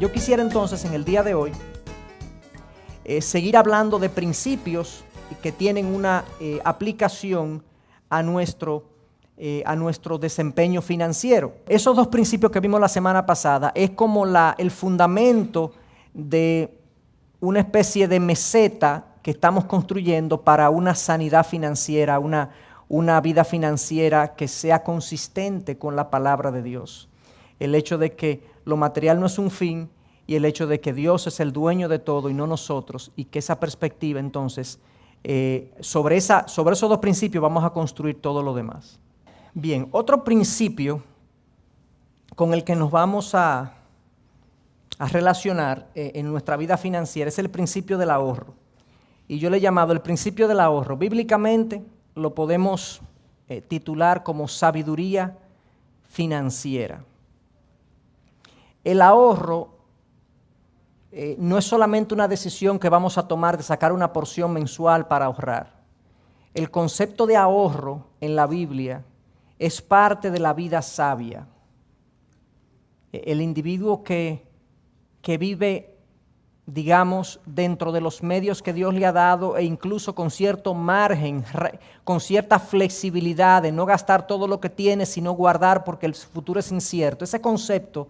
Yo quisiera entonces en el día de hoy seguir hablando de principios que tienen una aplicación a nuestro desempeño financiero. Esos dos principios que vimos la semana pasada es como el fundamento de una especie de meseta que estamos construyendo para una sanidad financiera, una vida financiera que sea consistente con la palabra de Dios. El hecho de que lo material no es un fin y el hecho de que Dios es el dueño de todo y no nosotros, y que esa perspectiva entonces, sobre esos dos principios vamos a construir todo lo demás. Bien, otro principio con el que nos vamos a relacionar en nuestra vida financiera es el principio del ahorro. Y yo le he llamado el principio del ahorro. Bíblicamente lo podemos titular como sabiduría financiera. El ahorro no es solamente una decisión que vamos a tomar de sacar una porción mensual para ahorrar. El concepto de ahorro en la Biblia es parte de la vida sabia. El individuo que vive, digamos, dentro de los medios que Dios le ha dado e incluso con cierto margen, con cierta flexibilidad de no gastar todo lo que tiene, sino guardar porque el futuro es incierto. Ese concepto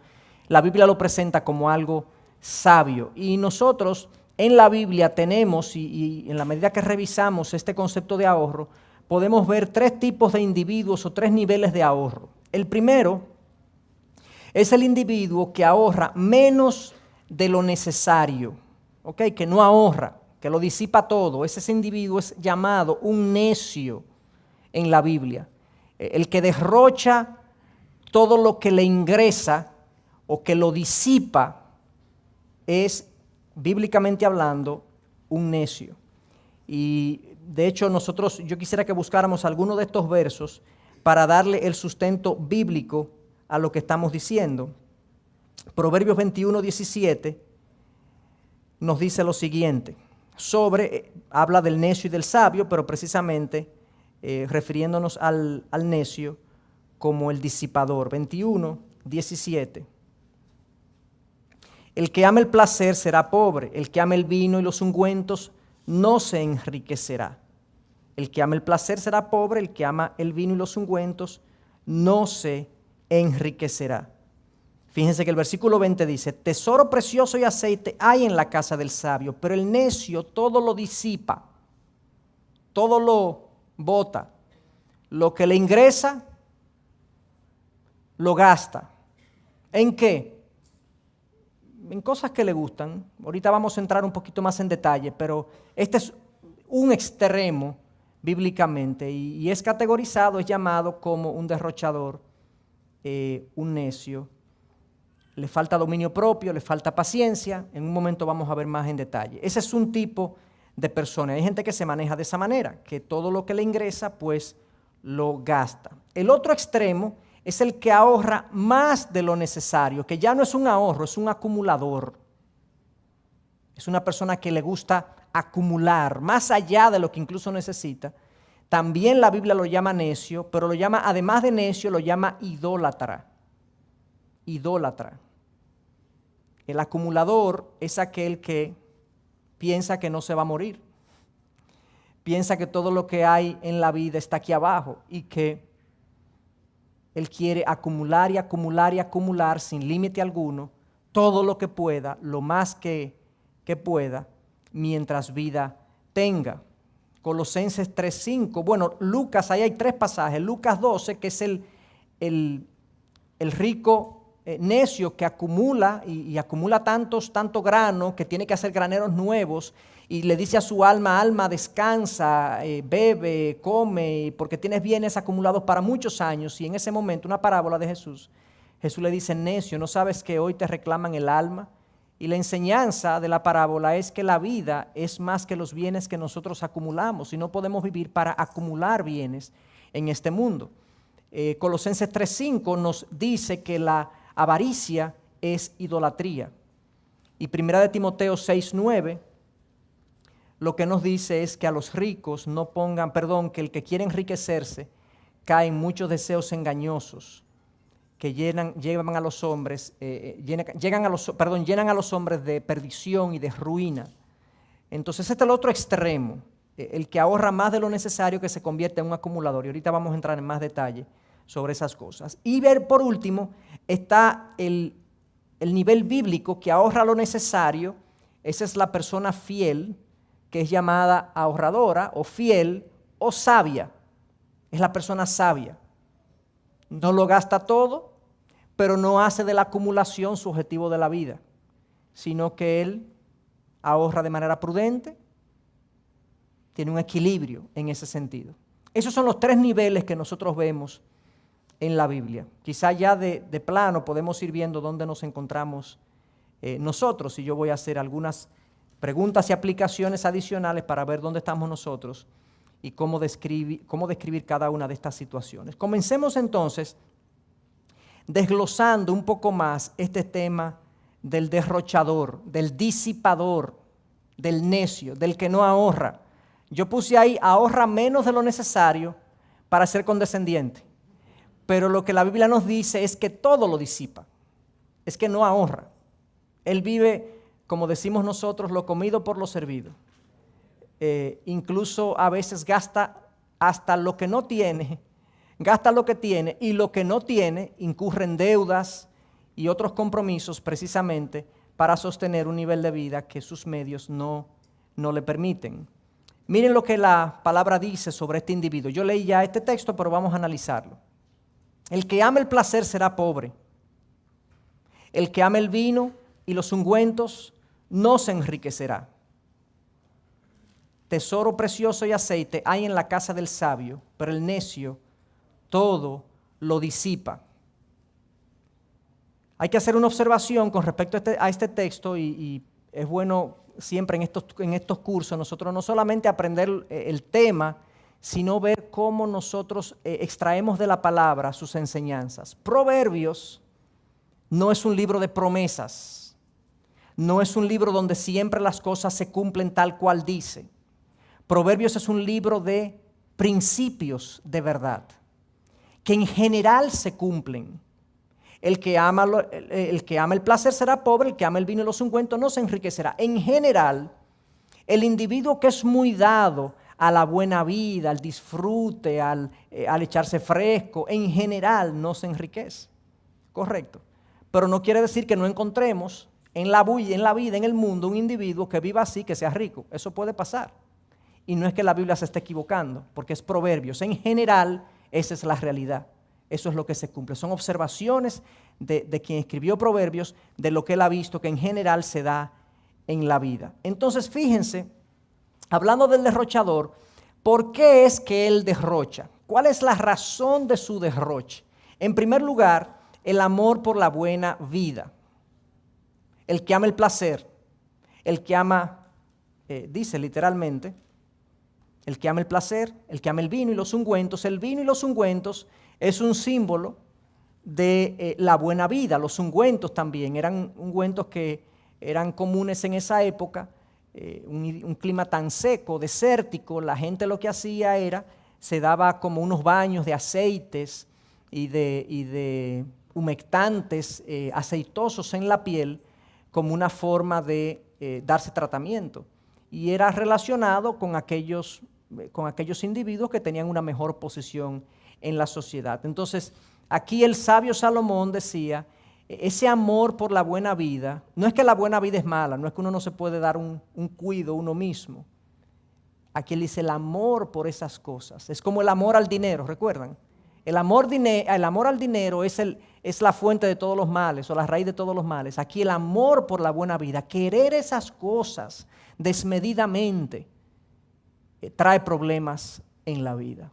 la Biblia lo presenta como algo sabio. Y nosotros en la Biblia tenemos, y en la medida que revisamos este concepto de ahorro, podemos ver tres tipos de individuos o tres niveles de ahorro. El primero es el individuo que ahorra menos de lo necesario, ¿okay? Que no ahorra, que lo disipa todo. Ese individuo es llamado un necio en la Biblia. El que derrocha todo lo que le ingresa o que lo disipa es, bíblicamente hablando, un necio. Y de hecho yo quisiera que buscáramos alguno de estos versos para darle el sustento bíblico a lo que estamos diciendo. Proverbios 21:17 nos dice lo siguiente, habla del necio y del sabio, pero precisamente refiriéndonos al necio como el disipador. 21:17. El que ama el placer será pobre, el que ama el vino y los ungüentos no se enriquecerá. El que ama el placer será pobre, el que ama el vino y los ungüentos no se enriquecerá. Fíjense que el versículo 20 dice, tesoro precioso y aceite hay en la casa del sabio, pero el necio todo lo disipa, todo lo bota. Lo que le ingresa, lo gasta. ¿En qué? En cosas que le gustan. Ahorita vamos a entrar un poquito más en detalle, pero este es un extremo bíblicamente y es categorizado, es llamado como un derrochador, un necio. Le falta dominio propio, le falta paciencia. En un momento vamos a ver más en detalle. Ese es un tipo de persona. Hay gente que se maneja de esa manera, que todo lo que le ingresa, pues lo gasta. El otro extremo es el que ahorra más de lo necesario, que ya no es un ahorro, es un acumulador. Es una persona que le gusta acumular, más allá de lo que incluso necesita. También la Biblia lo llama necio, pero lo llama, además de necio, lo llama idólatra. Idólatra. El acumulador es aquel que piensa que no se va a morir. Piensa que todo lo que hay en la vida está aquí abajo y que él quiere acumular y acumular y acumular sin límite alguno todo lo que pueda, lo más que pueda, mientras vida tenga. Colosenses 3:5, bueno, Lucas, ahí hay tres pasajes. Lucas 12, que es el rico necio que acumula y acumula tanto grano que tiene que hacer graneros nuevos y le dice a su alma, alma, descansa, bebe, come, porque tienes bienes acumulados para muchos años. Y en ese momento, una parábola de Jesús le dice, necio, ¿no sabes que hoy te reclaman el alma? Y la enseñanza de la parábola es que la vida es más que los bienes que nosotros acumulamos y no podemos vivir para acumular bienes en este mundo. Colosenses 3:5 nos dice que la avaricia es idolatría. Y 1 Timoteo 6:9 lo que nos dice es que a los ricos que el que quiere enriquecerse cae en muchos deseos engañosos que llenan a los hombres, llenan a los hombres de perdición y de ruina. Entonces este es el otro extremo, el que ahorra más de lo necesario, que se convierte en un acumulador. Y ahorita vamos a entrar en más detalle sobre esas cosas. Y ver, por último, está el nivel bíblico que ahorra lo necesario. Esa es la persona fiel, que es llamada ahorradora o fiel o sabia. Es la persona sabia. No lo gasta todo, pero no hace de la acumulación su objetivo de la vida, sino que él ahorra de manera prudente, tiene un equilibrio en ese sentido. Esos son los tres niveles que nosotros vemos en la Biblia. Quizá ya de plano podemos ir viendo dónde nos encontramos nosotros, y yo voy a hacer algunas preguntas y aplicaciones adicionales para ver dónde estamos nosotros y cómo describir cada una de estas situaciones. Comencemos entonces desglosando un poco más este tema del derrochador, del disipador, del necio, del que no ahorra. Yo puse ahí, ahorra menos de lo necesario para ser condescendiente. Pero lo que la Biblia nos dice es que todo lo disipa, es que no ahorra. Él vive, como decimos nosotros, lo comido por lo servido. Incluso a veces gasta hasta lo que no tiene, gasta lo que tiene, y lo que no tiene incurre en deudas y otros compromisos precisamente para sostener un nivel de vida que sus medios no le permiten. Miren lo que la palabra dice sobre este individuo. Yo leí ya este texto, pero vamos a analizarlo. El que ama el placer será pobre. El que ama el vino y los ungüentos no se enriquecerá. Tesoro precioso y aceite hay en la casa del sabio, pero el necio todo lo disipa. Hay que hacer una observación con respecto a este texto, y es bueno siempre en estos cursos nosotros no solamente aprender el tema, sino ver cómo nosotros extraemos de la palabra sus enseñanzas. Proverbios no es un libro de promesas, no es un libro donde siempre las cosas se cumplen tal cual dice. Proverbios es un libro de principios de verdad, que en general se cumplen. El que ama el placer será pobre, el que ama el vino y los ungüentos no se enriquecerá. En general, el individuo que es muy dado a la buena vida, al disfrute, al echarse fresco, en general no se enriquece. Correcto. Pero no quiere decir que no encontremos en la vida, en el mundo, un individuo que viva así, que sea rico. Eso puede pasar. Y no es que la Biblia se esté equivocando, porque es Proverbios. En general, esa es la realidad. Eso es lo que se cumple. Son observaciones de quien escribió Proverbios, de lo que él ha visto que en general se da en la vida. Entonces, fíjense, hablando del derrochador, ¿por qué es que él derrocha? ¿Cuál es la razón de su derroche? En primer lugar, el amor por la buena vida. El que ama el placer, el que ama, dice literalmente, el que ama el placer, el que ama el vino y los ungüentos. El vino y los ungüentos es un símbolo de la buena vida. Los ungüentos también eran ungüentos que eran comunes en esa época, un clima tan seco, desértico. La gente lo que hacía era, se daba como unos baños de aceites y de humectantes aceitosos en la piel como una forma de darse tratamiento. Y era relacionado con aquellos individuos que tenían una mejor posición en la sociedad. Entonces, aquí el sabio Salomón decía, ese amor por la buena vida, no es que la buena vida es mala, no es que uno no se puede dar un cuido uno mismo. Aquí él dice el amor por esas cosas. Es como el amor al dinero, ¿recuerdan? El amor al dinero es la fuente de todos los males, o la raíz de todos los males. Aquí el amor por la buena vida, querer esas cosas desmedidamente, trae problemas en la vida.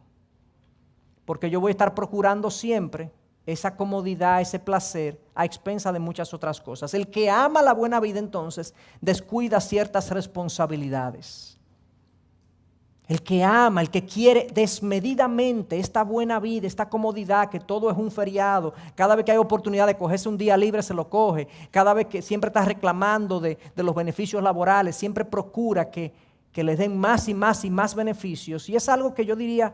Porque yo voy a estar procurando siempre esa comodidad, ese placer, a expensa de muchas otras cosas. El que ama la buena vida, entonces, descuida ciertas responsabilidades. El que ama, el que quiere desmedidamente esta buena vida, esta comodidad, que todo es un feriado, cada vez que hay oportunidad de cogerse un día libre se lo coge, cada vez que siempre está reclamando de los beneficios laborales, siempre procura que les den más y más y más beneficios. Y es algo que yo diría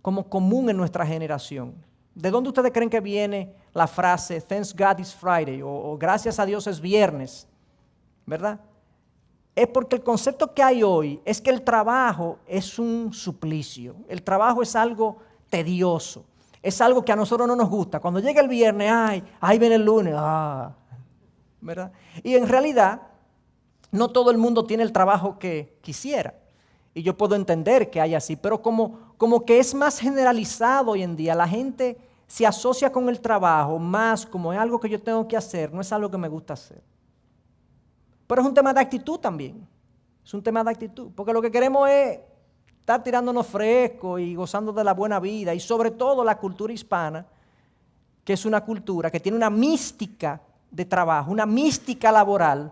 como común en nuestra generación. ¿De dónde ustedes creen que viene la frase Thanks God it's Friday o gracias a Dios es viernes? ¿Verdad? Es porque el concepto que hay hoy es que el trabajo es un suplicio. El trabajo es algo tedioso. Es algo que a nosotros no nos gusta. Cuando llega el viernes, ahí viene el lunes, ¿verdad? Y en realidad, no todo el mundo tiene el trabajo que quisiera. Y yo puedo entender que hay así, pero como que es más generalizado hoy en día, la gente se asocia con el trabajo más como es algo que yo tengo que hacer, no es algo que me gusta hacer. Pero es un tema de actitud también, es un tema de actitud, porque lo que queremos es estar tirándonos fresco y gozando de la buena vida, y sobre todo la cultura hispana, que es una cultura que tiene una mística de trabajo, una mística laboral,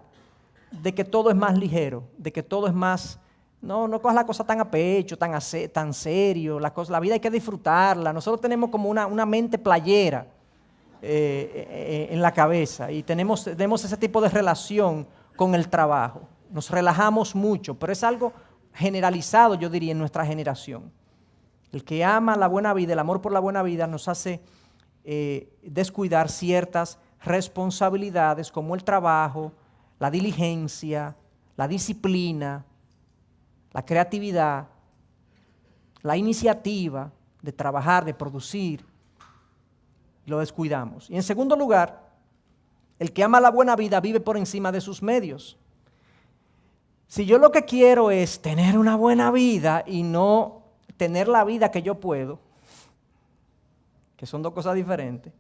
de que todo es más ligero, de que todo es más... No cojas la cosa tan a pecho, tan serio, la vida hay que disfrutarla. Nosotros tenemos como una mente playera en la cabeza y tenemos ese tipo de relación con el trabajo. Nos relajamos mucho, pero es algo generalizado, yo diría, en nuestra generación. El que ama la buena vida, el amor por la buena vida nos hace descuidar ciertas responsabilidades como el trabajo, la diligencia, la disciplina, la creatividad, la iniciativa de trabajar, de producir, lo descuidamos. Y en segundo lugar, el que ama la buena vida vive por encima de sus medios. Si yo lo que quiero es tener una buena vida y no tener la vida que yo puedo, que son dos cosas diferentes,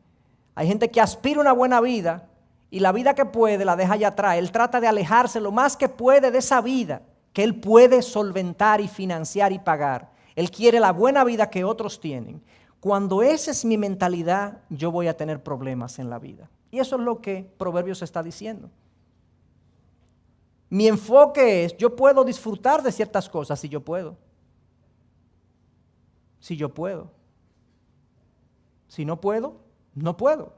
hay gente que aspira a una buena vida y la vida que puede la deja allá atrás. Él trata de alejarse lo más que puede de esa vida que él puede solventar y financiar y pagar. Él quiere la buena vida que otros tienen. Cuando esa es mi mentalidad, yo voy a tener problemas en la vida. Y eso es lo que Proverbios está diciendo. Mi enfoque es, yo puedo disfrutar de ciertas cosas si yo puedo. Si yo puedo. Si no puedo, no puedo.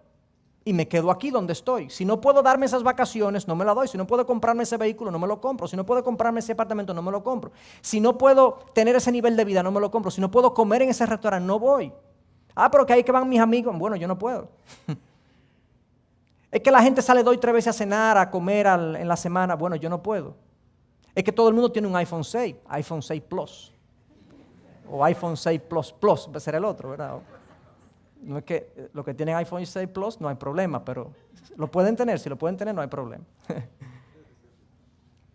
Y me quedo aquí donde estoy. Si no puedo darme esas vacaciones, no me la doy. Si no puedo comprarme ese vehículo, no me lo compro. Si no puedo comprarme ese apartamento, no me lo compro. Si no puedo tener ese nivel de vida, no me lo compro. Si no puedo comer en ese restaurante, no voy. Pero que ahí que van mis amigos. Bueno, yo no puedo. Es que la gente sale 2 y 3 veces a cenar, a comer en la semana. Bueno, yo no puedo. Es que todo el mundo tiene un iPhone 6, iPhone 6 Plus. O iPhone 6 Plus Plus, va a ser el otro, ¿verdad? No es que los que tienen iPhone 6 Plus no hay problema, pero lo pueden tener, si lo pueden tener no hay problema.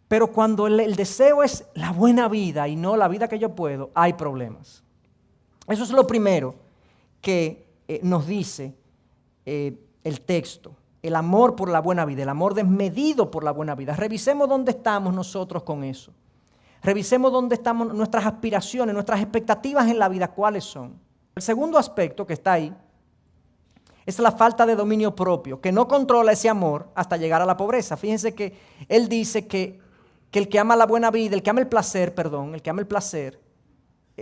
Pero cuando el deseo es la buena vida y no la vida que yo puedo, hay problemas. Eso es lo primero que nos dice el texto, el amor por la buena vida, el amor desmedido por la buena vida. Revisemos dónde estamos nosotros con eso. Revisemos dónde estamos nuestras aspiraciones, nuestras expectativas en la vida, cuáles son. El segundo aspecto que está ahí es la falta de dominio propio, que no controla ese amor hasta llegar a la pobreza. Fíjense que él dice que el que ama la buena vida, el que ama el placer,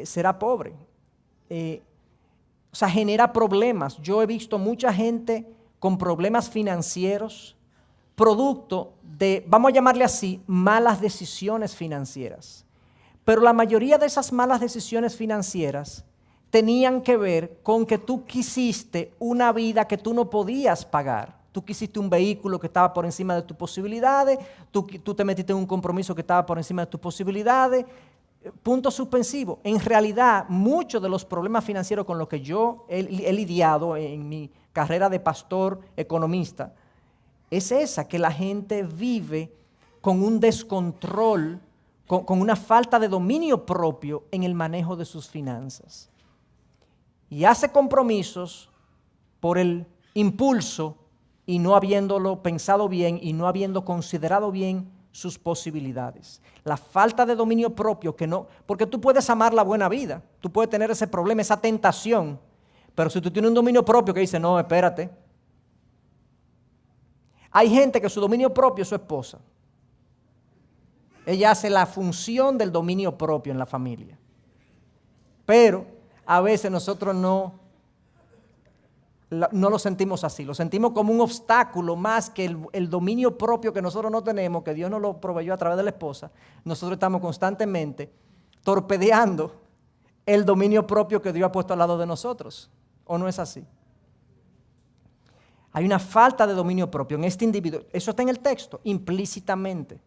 será pobre. Genera problemas. Yo he visto mucha gente con problemas financieros, producto de, vamos a llamarle así, malas decisiones financieras. Pero la mayoría de esas malas decisiones financieras tenían que ver con que tú quisiste una vida que tú no podías pagar. Tú quisiste un vehículo que estaba por encima de tus posibilidades, tú te metiste en un compromiso que estaba por encima de tus posibilidades. Punto suspensivo. En realidad, muchos de los problemas financieros con los que yo he lidiado en mi carrera de pastor economista es esa, que la gente vive con un descontrol, con una falta de dominio propio en el manejo de sus finanzas. Y hace compromisos por el impulso y no habiéndolo pensado bien y no habiendo considerado bien sus posibilidades. La falta de dominio propio que no, porque tú puedes amar la buena vida, tú puedes tener ese problema, esa tentación, pero si tú tienes un dominio propio que dice, no, espérate. Hay gente que su dominio propio es su esposa. Ella hace la función del dominio propio en la familia. Pero a veces nosotros no lo sentimos así, lo sentimos como un obstáculo más que el dominio propio que nosotros no tenemos, que Dios nos lo proveyó a través de la esposa. Nosotros estamos constantemente torpedeando el dominio propio que Dios ha puesto al lado de nosotros. ¿O no es así? Hay una falta de dominio propio en este individuo. Eso está en el texto, implícitamente.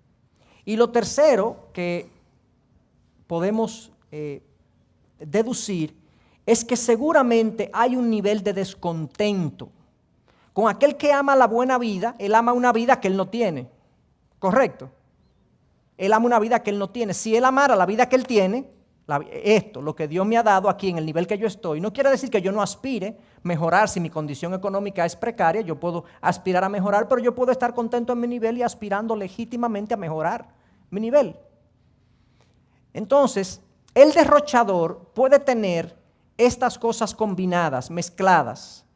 Y lo tercero que podemos deducir es que seguramente hay un nivel de descontento. Con aquel que ama la buena vida, él ama una vida que él no tiene. ¿Correcto? Él ama una vida que él no tiene. Si él amara la vida que él tiene, lo que Dios me ha dado aquí en el nivel que yo estoy, no quiere decir que yo no aspire a mejorar. Si mi condición económica es precaria, yo puedo aspirar a mejorar, pero yo puedo estar contento en mi nivel y aspirando legítimamente a mejorar mi nivel. Entonces, el derrochador puede tener estas cosas combinadas, mezcladas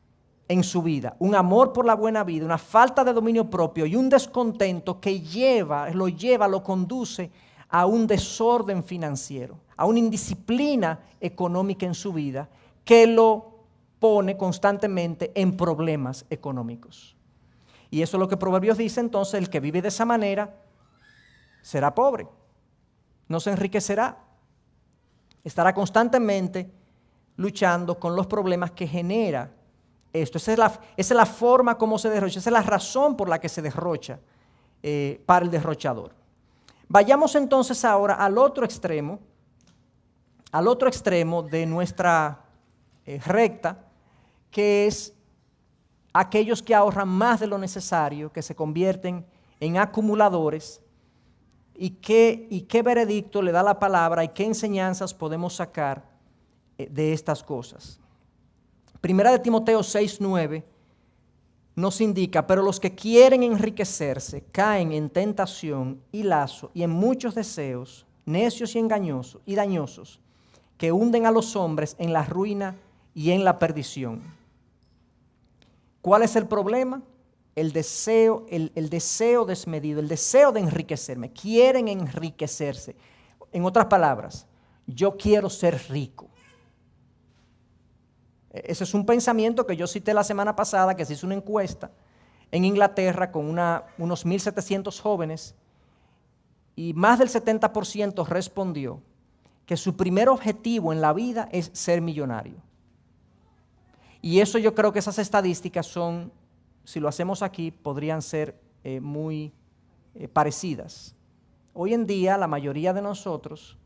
en su vida: un amor por la buena vida, una falta de dominio propio y un descontento que lo conduce a un desorden financiero, a una indisciplina económica en su vida que lo pone constantemente en problemas económicos. Y eso es lo que Proverbios dice. Entonces, el que vive de esa manera será pobre, no se enriquecerá, estará constantemente luchando con los problemas que genera esto. Esa es la forma como se derrocha, esa es la razón por la que se derrocha para el derrochador. Vayamos entonces ahora al otro extremo de nuestra recta, que es aquellos que ahorran más de lo necesario, que se convierten en acumuladores. ¿Y qué veredicto le da la palabra y qué enseñanzas podemos sacar de estas cosas? Primera de Timoteo 6:9 nos indica: pero los que quieren enriquecerse caen en tentación y lazo y en muchos deseos necios y engañosos y dañosos, que hunden a los hombres en la ruina y en la perdición. ¿Cuál es el problema? El deseo desmedido, el deseo de enriquecerme. Quieren enriquecerse. En otras palabras, yo quiero ser rico. Ese es un pensamiento que yo cité la semana pasada, que se hizo una encuesta en Inglaterra con unos 1.700 jóvenes, y más del 70% respondió que su primer objetivo en la vida es ser millonario. Y eso, yo creo que esas estadísticas son, si lo hacemos aquí, podrían ser muy parecidas. Hoy en día la mayoría de nosotros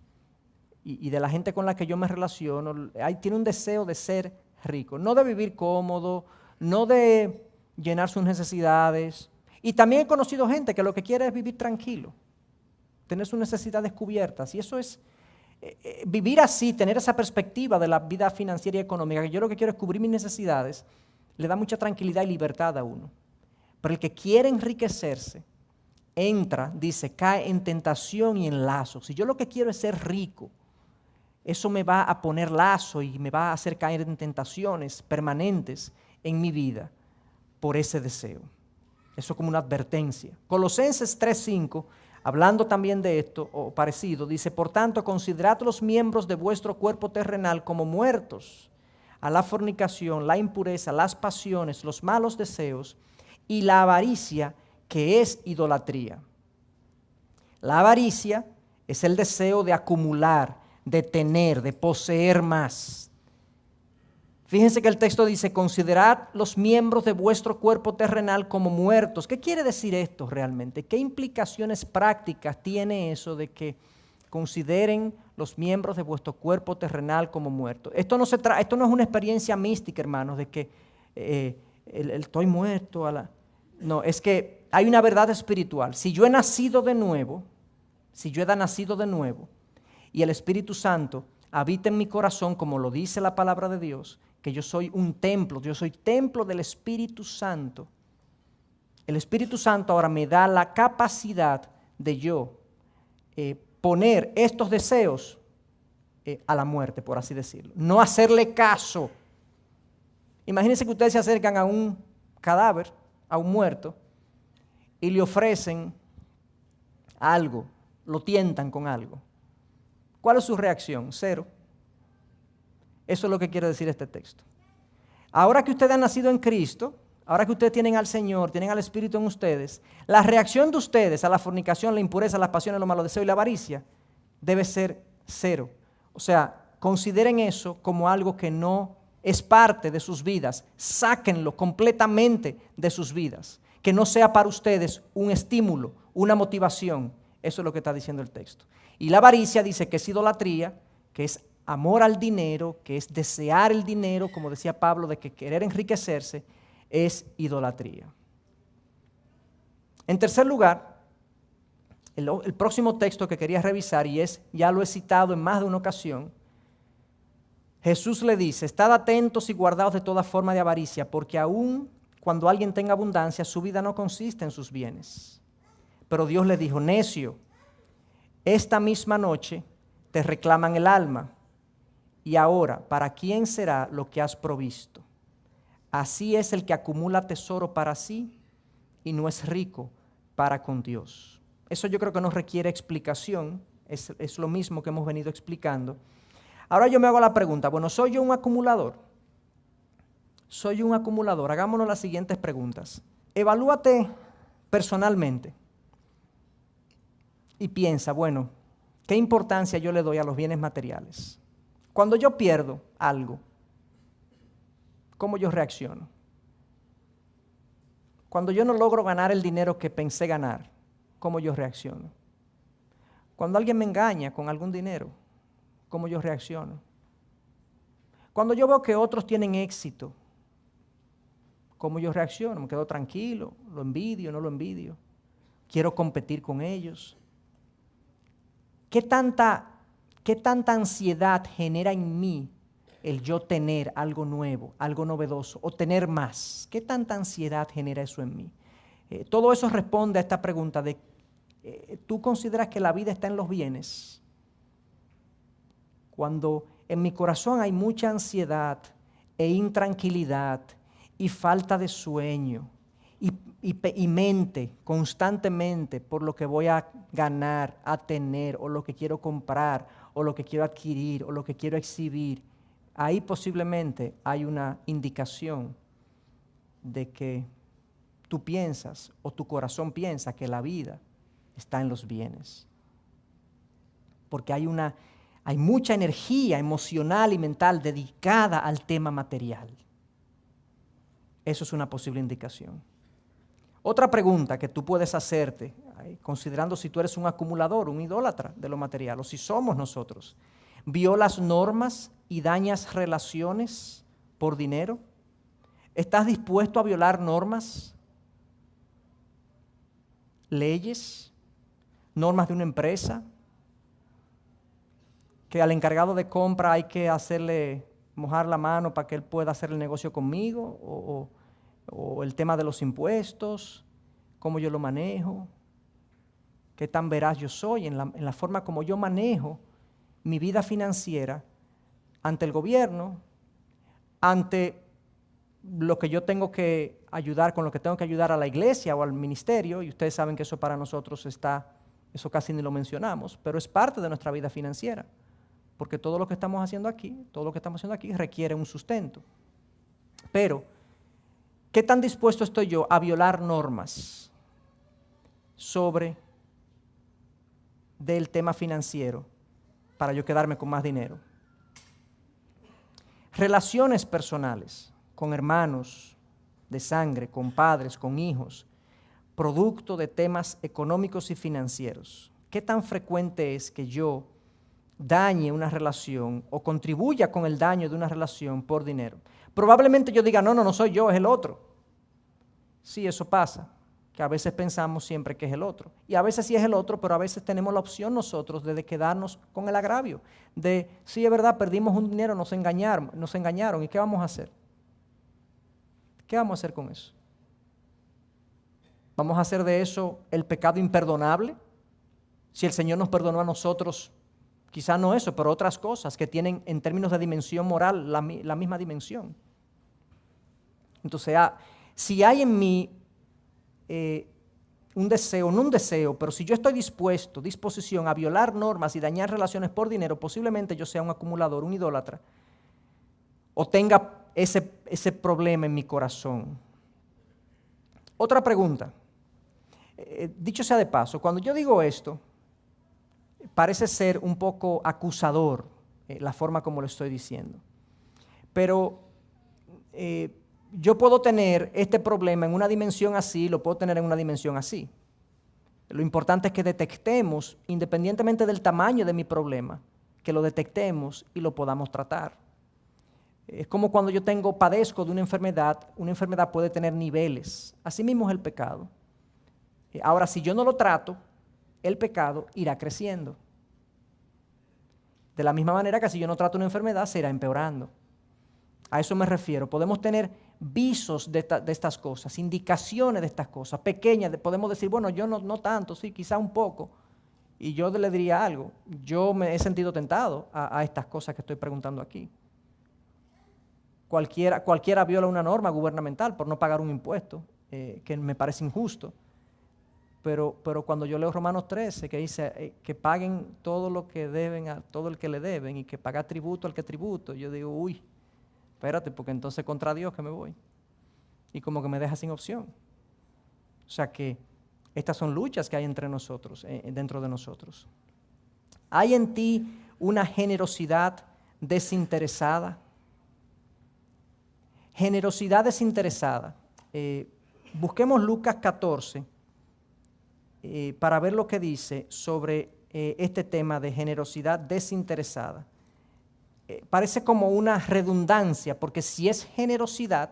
y de la gente con la que yo me relaciono tiene un deseo de ser rico, no de vivir cómodo, no de llenar sus necesidades. Y también he conocido gente que lo que quiere es vivir tranquilo, tener sus necesidades cubiertas. Y eso es vivir así, tener esa perspectiva de la vida financiera y económica, que yo lo que quiero es cubrir mis necesidades, le da mucha tranquilidad y libertad a uno. Pero el que quiere enriquecerse cae en tentación y en lazo. Si yo lo que quiero es ser rico, eso me va a poner lazo y me va a hacer caer en tentaciones permanentes en mi vida por ese deseo. Eso como una advertencia. Colosenses 3:5, hablando también de esto o parecido, dice: por tanto, considerad los miembros de vuestro cuerpo terrenal como muertos a la fornicación, la impureza, las pasiones, los malos deseos y la avaricia, que es idolatría. La avaricia es el deseo de acumular, de tener, de poseer más. Fíjense que el texto dice: considerad los miembros de vuestro cuerpo terrenal como muertos. ¿Qué quiere decir esto realmente? ¿Qué implicaciones prácticas tiene eso de que consideren los miembros de vuestro cuerpo terrenal como muertos? Esto no es una experiencia mística, hermanos, de que estoy muerto. No, es que hay una verdad espiritual. Si yo he nacido de nuevo, y el Espíritu Santo habita en mi corazón, como lo dice la palabra de Dios, que yo soy un templo, yo soy templo del Espíritu Santo. El Espíritu Santo ahora me da la capacidad de yo poner estos deseos a la muerte, por así decirlo. No hacerle caso. Imagínense que ustedes se acercan a un cadáver, a un muerto, y le ofrecen algo, lo tientan con algo. ¿Cuál es su reacción? Cero. Eso es lo que quiere decir este texto. Ahora que ustedes han nacido en Cristo, ahora que ustedes tienen al Señor, tienen al Espíritu en ustedes, la reacción de ustedes a la fornicación, la impureza, las pasiones, los malos deseos y la avaricia debe ser cero. O sea, consideren eso como algo que no es parte de sus vidas, sáquenlo completamente de sus vidas. Que no sea para ustedes un estímulo, una motivación. Eso es lo que está diciendo el texto. Y la avaricia dice que es idolatría, que es amor al dinero, que es desear el dinero, como decía Pablo, de que querer enriquecerse es idolatría. En tercer lugar, el próximo texto que quería revisar, y ya lo he citado en más de una ocasión, Jesús le dice, estad atentos y guardaos de toda forma de avaricia, porque aun cuando alguien tenga abundancia, su vida no consiste en sus bienes. Pero Dios le dijo, necio, esta misma noche te reclaman el alma, y ahora, ¿para quién será lo que has provisto? Así es el que acumula tesoro para sí y no es rico para con Dios. Eso yo creo que no requiere explicación, es lo mismo que hemos venido explicando. Ahora yo me hago la pregunta, bueno, ¿soy yo un acumulador? Soy un acumulador. Hagámonos las siguientes preguntas. Evalúate personalmente y piensa, bueno, ¿qué importancia yo le doy a los bienes materiales? Cuando yo pierdo algo, ¿cómo yo reacciono? Cuando yo no logro ganar el dinero que pensé ganar, ¿cómo yo reacciono? Cuando alguien me engaña con algún dinero, ¿cómo yo reacciono? Cuando yo veo que otros tienen éxito, ¿cómo yo reacciono? ¿Me quedo tranquilo? ¿Lo envidio? ¿No lo envidio? ¿Quiero competir con ellos? ¿Qué tanta ansiedad genera en mí el yo tener algo nuevo, algo novedoso, o tener más? ¿Qué tanta ansiedad genera eso en mí? Todo eso responde a esta pregunta de, ¿tú consideras que la vida está en los bienes? Cuando en mi corazón hay mucha ansiedad e intranquilidad y falta de sueño y mente constantemente por lo que voy a ganar, a tener, o lo que quiero comprar, o lo que quiero adquirir, o lo que quiero exhibir, ahí posiblemente hay una indicación de que tú piensas o tu corazón piensa que la vida está en los bienes. Porque hay mucha energía emocional y mental dedicada al tema material. Eso es una posible indicación. Otra pregunta que tú puedes hacerte, considerando si tú eres un acumulador, un idólatra de lo material, o si somos nosotros, ¿violas normas y dañas relaciones por dinero? ¿Estás dispuesto a violar normas, leyes, normas de una empresa? Que al encargado de compra hay que mojar la mano para que él pueda hacer el negocio conmigo, o el tema de los impuestos, cómo yo lo manejo, qué tan veraz yo soy en la forma como yo manejo mi vida financiera ante el gobierno, ante lo que yo tengo que ayudar, con lo que tengo que ayudar a la iglesia o al ministerio, y ustedes saben que eso para nosotros eso casi ni lo mencionamos, pero es parte de nuestra vida financiera, porque todo lo que estamos haciendo aquí requiere un sustento. Pero, ¿qué tan dispuesto estoy yo a violar normas del tema financiero para yo quedarme con más dinero? Relaciones personales con hermanos de sangre, con padres, con hijos, producto de temas económicos y financieros. ¿Qué tan frecuente es que yo dañe una relación o contribuya con el daño de una relación por dinero? Probablemente yo diga, no soy yo, es el otro. Sí, eso pasa, que a veces pensamos siempre que es el otro. Y a veces sí es el otro, pero a veces tenemos la opción nosotros de quedarnos con el agravio. De, sí, es verdad, perdimos un dinero, nos engañaron, ¿y qué vamos a hacer? ¿Qué vamos a hacer con eso? ¿Vamos a hacer de eso el pecado imperdonable? Si el Señor nos perdonó a nosotros, quizá no eso, pero otras cosas que tienen en términos de dimensión moral la misma dimensión. Entonces, si hay en mí un deseo, pero si yo estoy disposición a violar normas y dañar relaciones por dinero, posiblemente yo sea un acumulador, un idólatra, o tenga ese problema en mi corazón. Otra pregunta, dicho sea de paso, cuando yo digo esto, parece ser un poco acusador la forma como lo estoy diciendo, pero yo puedo tener este problema en una dimensión así, lo puedo tener en una dimensión así. Lo importante es que detectemos, independientemente del tamaño de mi problema, que lo detectemos y lo podamos tratar. Es como cuando yo padezco de una enfermedad puede tener niveles. Así mismo es el pecado. Ahora, si yo no lo trato, el pecado irá creciendo. De la misma manera que si yo no trato una enfermedad, se irá empeorando. A eso me refiero. Podemos tener visos de estas cosas, indicaciones de estas cosas, pequeñas. Podemos decir, bueno, yo no tanto, sí, quizá un poco. Y yo le diría algo. Yo me he sentido tentado a estas cosas que estoy preguntando aquí. Cualquiera viola una norma gubernamental por no pagar un impuesto, que me parece injusto. Pero cuando yo leo Romanos 13, que dice que paguen todo lo que deben a todo el que le deben y que paga tributo al que tributo, yo digo, uy, espérate, porque entonces contra Dios que me voy. Y como que me deja sin opción. O sea que estas son luchas que hay entre nosotros, dentro de nosotros. ¿Hay en ti una generosidad desinteresada? Generosidad desinteresada. Busquemos Lucas 14 para ver lo que dice sobre este tema de generosidad desinteresada. Parece como una redundancia, porque si es generosidad,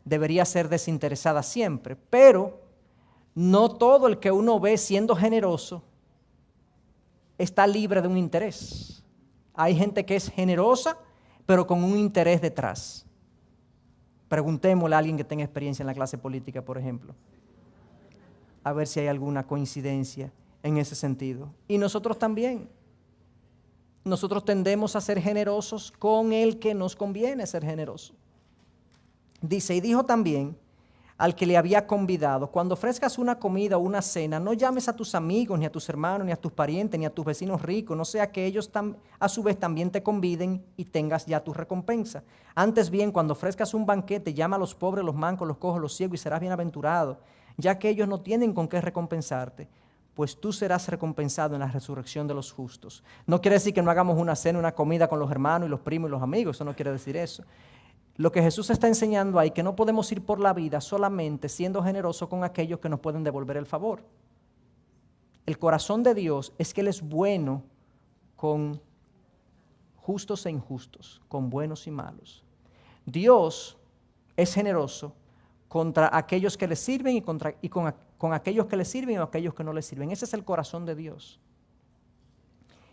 debería ser desinteresada siempre, pero no todo el que uno ve siendo generoso está libre de un interés. Hay gente que es generosa, pero con un interés detrás. Preguntémosle a alguien que tenga experiencia en la clase política, por ejemplo, a ver si hay alguna coincidencia en ese sentido. Y nosotros también. Nosotros tendemos a ser generosos con el que nos conviene ser generoso. Dice, y dijo también al que le había convidado, cuando ofrezcas una comida o una cena, no llames a tus amigos, ni a tus hermanos, ni a tus parientes, ni a tus vecinos ricos, no sea que ellos a su vez también te conviden y tengas ya tu recompensa. Antes bien, cuando ofrezcas un banquete, llama a los pobres, los mancos, los cojos, los ciegos, y serás bienaventurado, ya que ellos no tienen con qué recompensarte, pues tú serás recompensado en la resurrección de los justos. No quiere decir que no hagamos una cena, una comida con los hermanos y los primos y los amigos, eso no quiere decir eso. Lo que Jesús está enseñando ahí, que no podemos ir por la vida solamente siendo generosos con aquellos que nos pueden devolver el favor. El corazón de Dios es que Él es bueno con justos e injustos, con buenos y malos. Dios es generoso contra aquellos que le sirven y con aquellos que le sirven y aquellos que no le sirven. Ese es el corazón de Dios.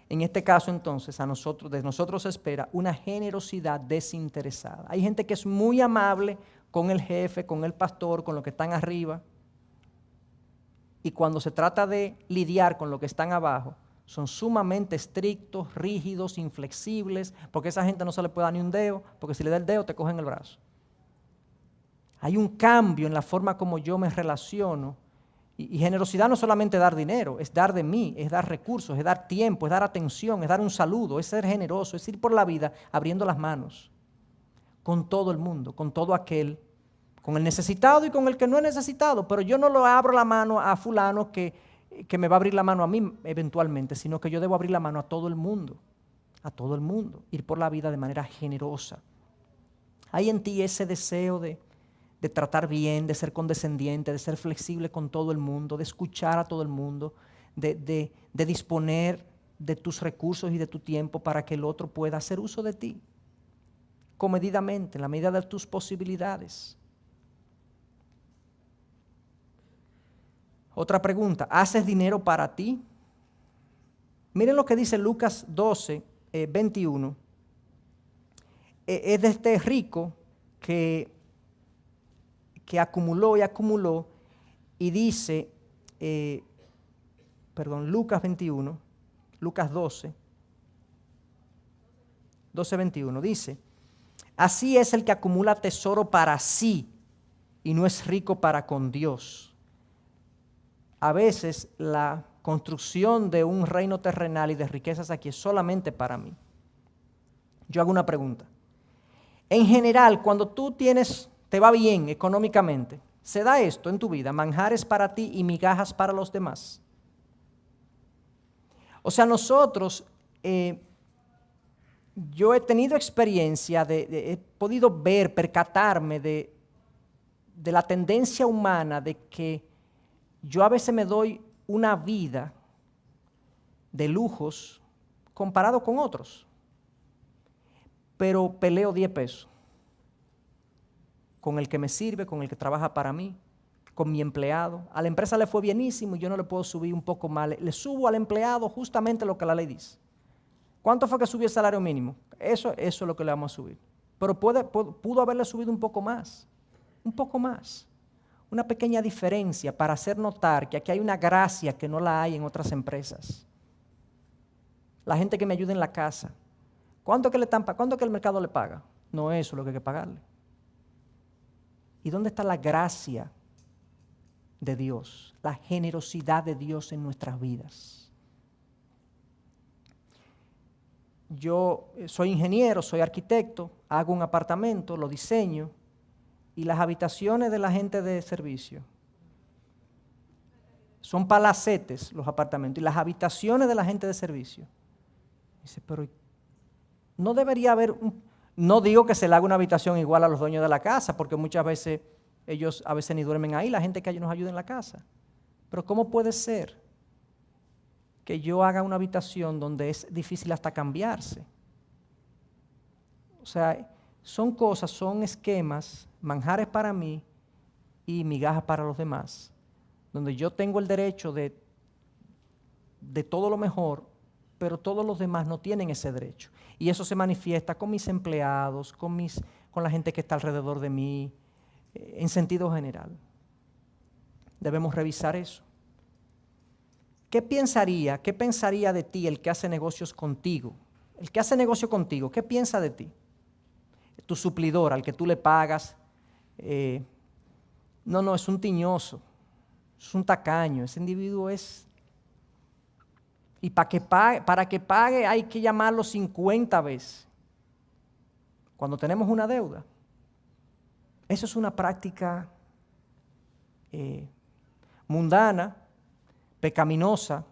En este caso, entonces, de nosotros se espera una generosidad desinteresada. Hay gente que es muy amable con el jefe, con el pastor, con los que están arriba. Y cuando se trata de lidiar con los que están abajo, son sumamente estrictos, rígidos, inflexibles, porque a esa gente no se le puede dar ni un dedo, porque si le da el dedo te cogen el brazo. Hay un cambio en la forma como yo me relaciono. Y generosidad no es solamente dar dinero, es dar de mí, es dar recursos, es dar tiempo, es dar atención, es dar un saludo, es ser generoso, es ir por la vida abriendo las manos con todo el mundo, con todo aquel, con el necesitado y con el que no es necesitado. Pero yo no le abro la mano a fulano que me va a abrir la mano a mí eventualmente, sino que yo debo abrir la mano a todo el mundo, ir por la vida de manera generosa. Hay en ti ese deseo de tratar bien, de ser condescendiente, de ser flexible con todo el mundo, de escuchar a todo el mundo, de disponer de tus recursos y de tu tiempo para que el otro pueda hacer uso de ti, comedidamente, en la medida de tus posibilidades. Otra pregunta, ¿haces dinero para ti? Miren lo que dice Lucas 12, 21. Es de este rico que acumuló y acumuló, y dice, Lucas 21, Lucas 12, 21, dice, así es el que acumula tesoro para sí y no es rico para con Dios. A veces la construcción de un reino terrenal y de riquezas aquí es solamente para mí. Yo hago una pregunta. En general, cuando tú te va bien económicamente, ¿se da esto en tu vida? Manjares para ti y migajas para los demás. O sea, nosotros yo he tenido experiencia, he podido ver, percatarme de la tendencia humana de que yo a veces me doy una vida de lujos comparado con otros, pero peleo 10 pesos con el que me sirve, con el que trabaja para mí, con mi empleado. A la empresa le fue bienísimo y yo no le puedo subir un poco más. Le subo al empleado justamente lo que la ley dice. ¿Cuánto fue que subió el salario mínimo? Eso es lo que le vamos a subir. Pero pudo haberle subido un poco más. Un poco más. Una pequeña diferencia para hacer notar que aquí hay una gracia que no la hay en otras empresas. La gente que me ayuda en la casa. ¿Cuánto que el mercado le paga? No, eso es lo que hay que pagarle. ¿Y dónde está la gracia de Dios? La generosidad de Dios en nuestras vidas. Yo soy ingeniero, soy arquitecto, hago un apartamento, lo diseño, y las habitaciones de la gente de servicio son palacetes los apartamentos, y las habitaciones de la gente de servicio. Dice, pero no debería haber, no digo que se le haga una habitación igual a los dueños de la casa, porque muchas veces ellos a veces ni duermen ahí, la gente que nos ayuda en la casa. Pero ¿cómo puede ser que yo haga una habitación donde es difícil hasta cambiarse? O sea, son cosas, son esquemas, manjares para mí y migajas para los demás, donde yo tengo el derecho de todo lo mejor, pero todos los demás no tienen ese derecho. Y eso se manifiesta con mis empleados, con la gente que está alrededor de mí, en sentido general. Debemos revisar eso. ¿Qué pensaría de ti el que hace negocios contigo? El que hace negocio contigo, ¿qué piensa de ti? Tu suplidor, al que tú le pagas, no, es un tiñoso, es un tacaño, ese individuo es... Y para que pague hay que llamarlo 50 veces. Cuando tenemos una deuda. Eso es una práctica mundana, pecaminosa,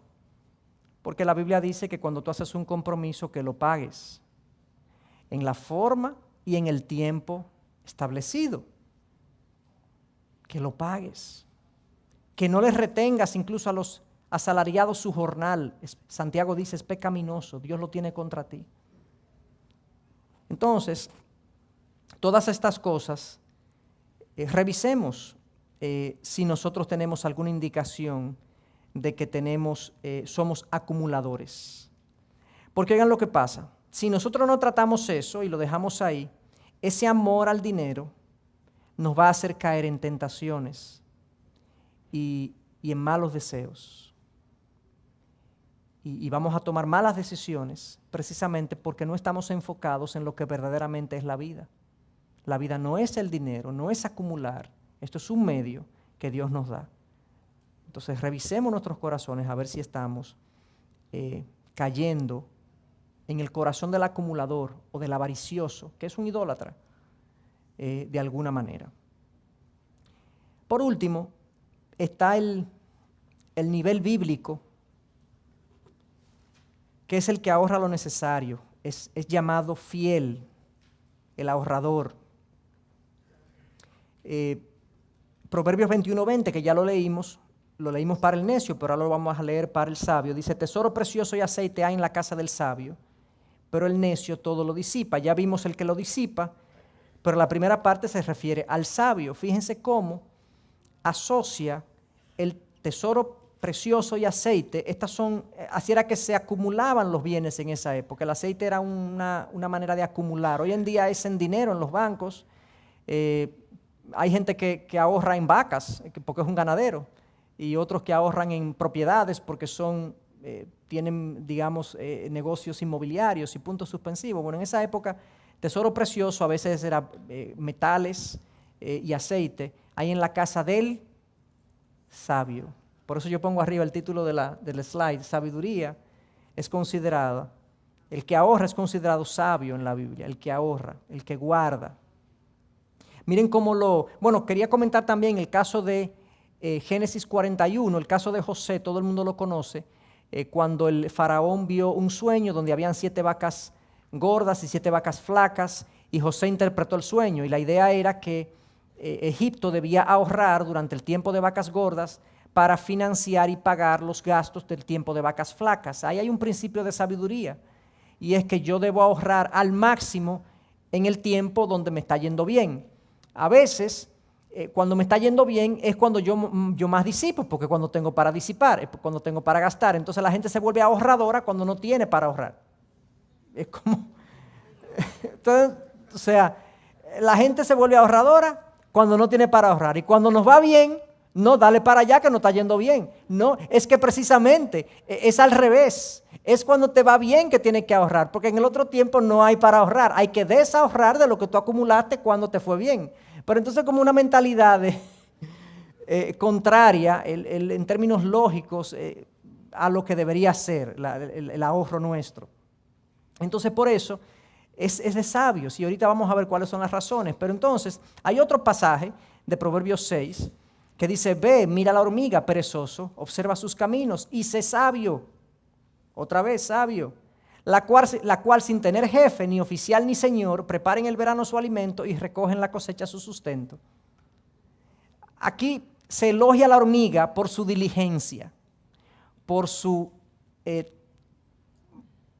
porque la Biblia dice que cuando tú haces un compromiso que lo pagues en la forma y en el tiempo establecido. Que lo pagues. Que no les retengas incluso a los asalariados su jornal. Santiago dice, es pecaminoso, Dios lo tiene contra ti. Entonces, todas estas cosas, revisemos si nosotros tenemos alguna indicación de que somos acumuladores. Porque oigan lo que pasa, si nosotros no tratamos eso y lo dejamos ahí, ese amor al dinero nos va a hacer caer en tentaciones y en malos deseos. Y vamos a tomar malas decisiones precisamente porque no estamos enfocados en lo que verdaderamente es la vida. La vida no es el dinero, no es acumular. Esto es un medio que Dios nos da. Entonces revisemos nuestros corazones a ver si estamos cayendo en el corazón del acumulador o del avaricioso, que es un idólatra, de alguna manera. Por último, está el nivel bíblico, que es el que ahorra lo necesario, es llamado fiel, el ahorrador. Proverbios 21:20, que ya lo leímos para el necio, pero ahora lo vamos a leer para el sabio. Dice, tesoro precioso y aceite hay en la casa del sabio, pero el necio todo lo disipa. Ya vimos el que lo disipa, pero la primera parte se refiere al sabio. Fíjense cómo asocia el tesoro precioso y aceite. Así era que se acumulaban los bienes en esa época. El aceite era una manera de acumular. Hoy en día es en dinero en los bancos. Hay gente que ahorra en vacas, porque es un ganadero, y otros que ahorran en propiedades porque tienen, digamos, negocios inmobiliarios y puntos suspensivos. Bueno, en esa época, tesoro precioso a veces era metales y aceite. Hay en la casa del sabio. Por eso yo pongo arriba el título del slide, sabiduría es considerada, el que ahorra es considerado sabio en la Biblia, el que ahorra, el que guarda. Miren cómo quería comentar también el caso de Génesis 41, el caso de José, todo el mundo lo conoce, cuando el faraón vio un sueño donde habían 7 vacas gordas y 7 vacas flacas, y José interpretó el sueño, y la idea era que Egipto debía ahorrar durante el tiempo de vacas gordas para financiar y pagar los gastos del tiempo de vacas flacas. Ahí hay un principio de sabiduría, y es que yo debo ahorrar al máximo en el tiempo donde me está yendo bien. A veces, cuando me está yendo bien es cuando yo más disipo, porque cuando tengo para disipar, es cuando tengo para gastar. Entonces la gente se vuelve ahorradora cuando no tiene para ahorrar. Es como... Entonces, o sea, la gente se vuelve ahorradora cuando no tiene para ahorrar. Y cuando nos va bien, no, dale para allá que no está yendo bien. No, es que precisamente es al revés. Es cuando te va bien que tienes que ahorrar, porque en el otro tiempo no hay para ahorrar. Hay que desahorrar de lo que tú acumulaste cuando te fue bien. Pero entonces como una mentalidad contraria, en términos lógicos, a lo que debería ser el ahorro nuestro. Entonces por eso es de sabios, y ahorita vamos a ver cuáles son las razones. Pero entonces hay otro pasaje de Proverbios 6 que dice: ve, mira la hormiga, perezoso, observa sus caminos y sé sabio. Otra vez, sabio. La cual sin tener jefe, ni oficial, ni señor, prepara en el verano su alimento y recoge en la cosecha su sustento. Aquí se elogia a la hormiga por su diligencia, por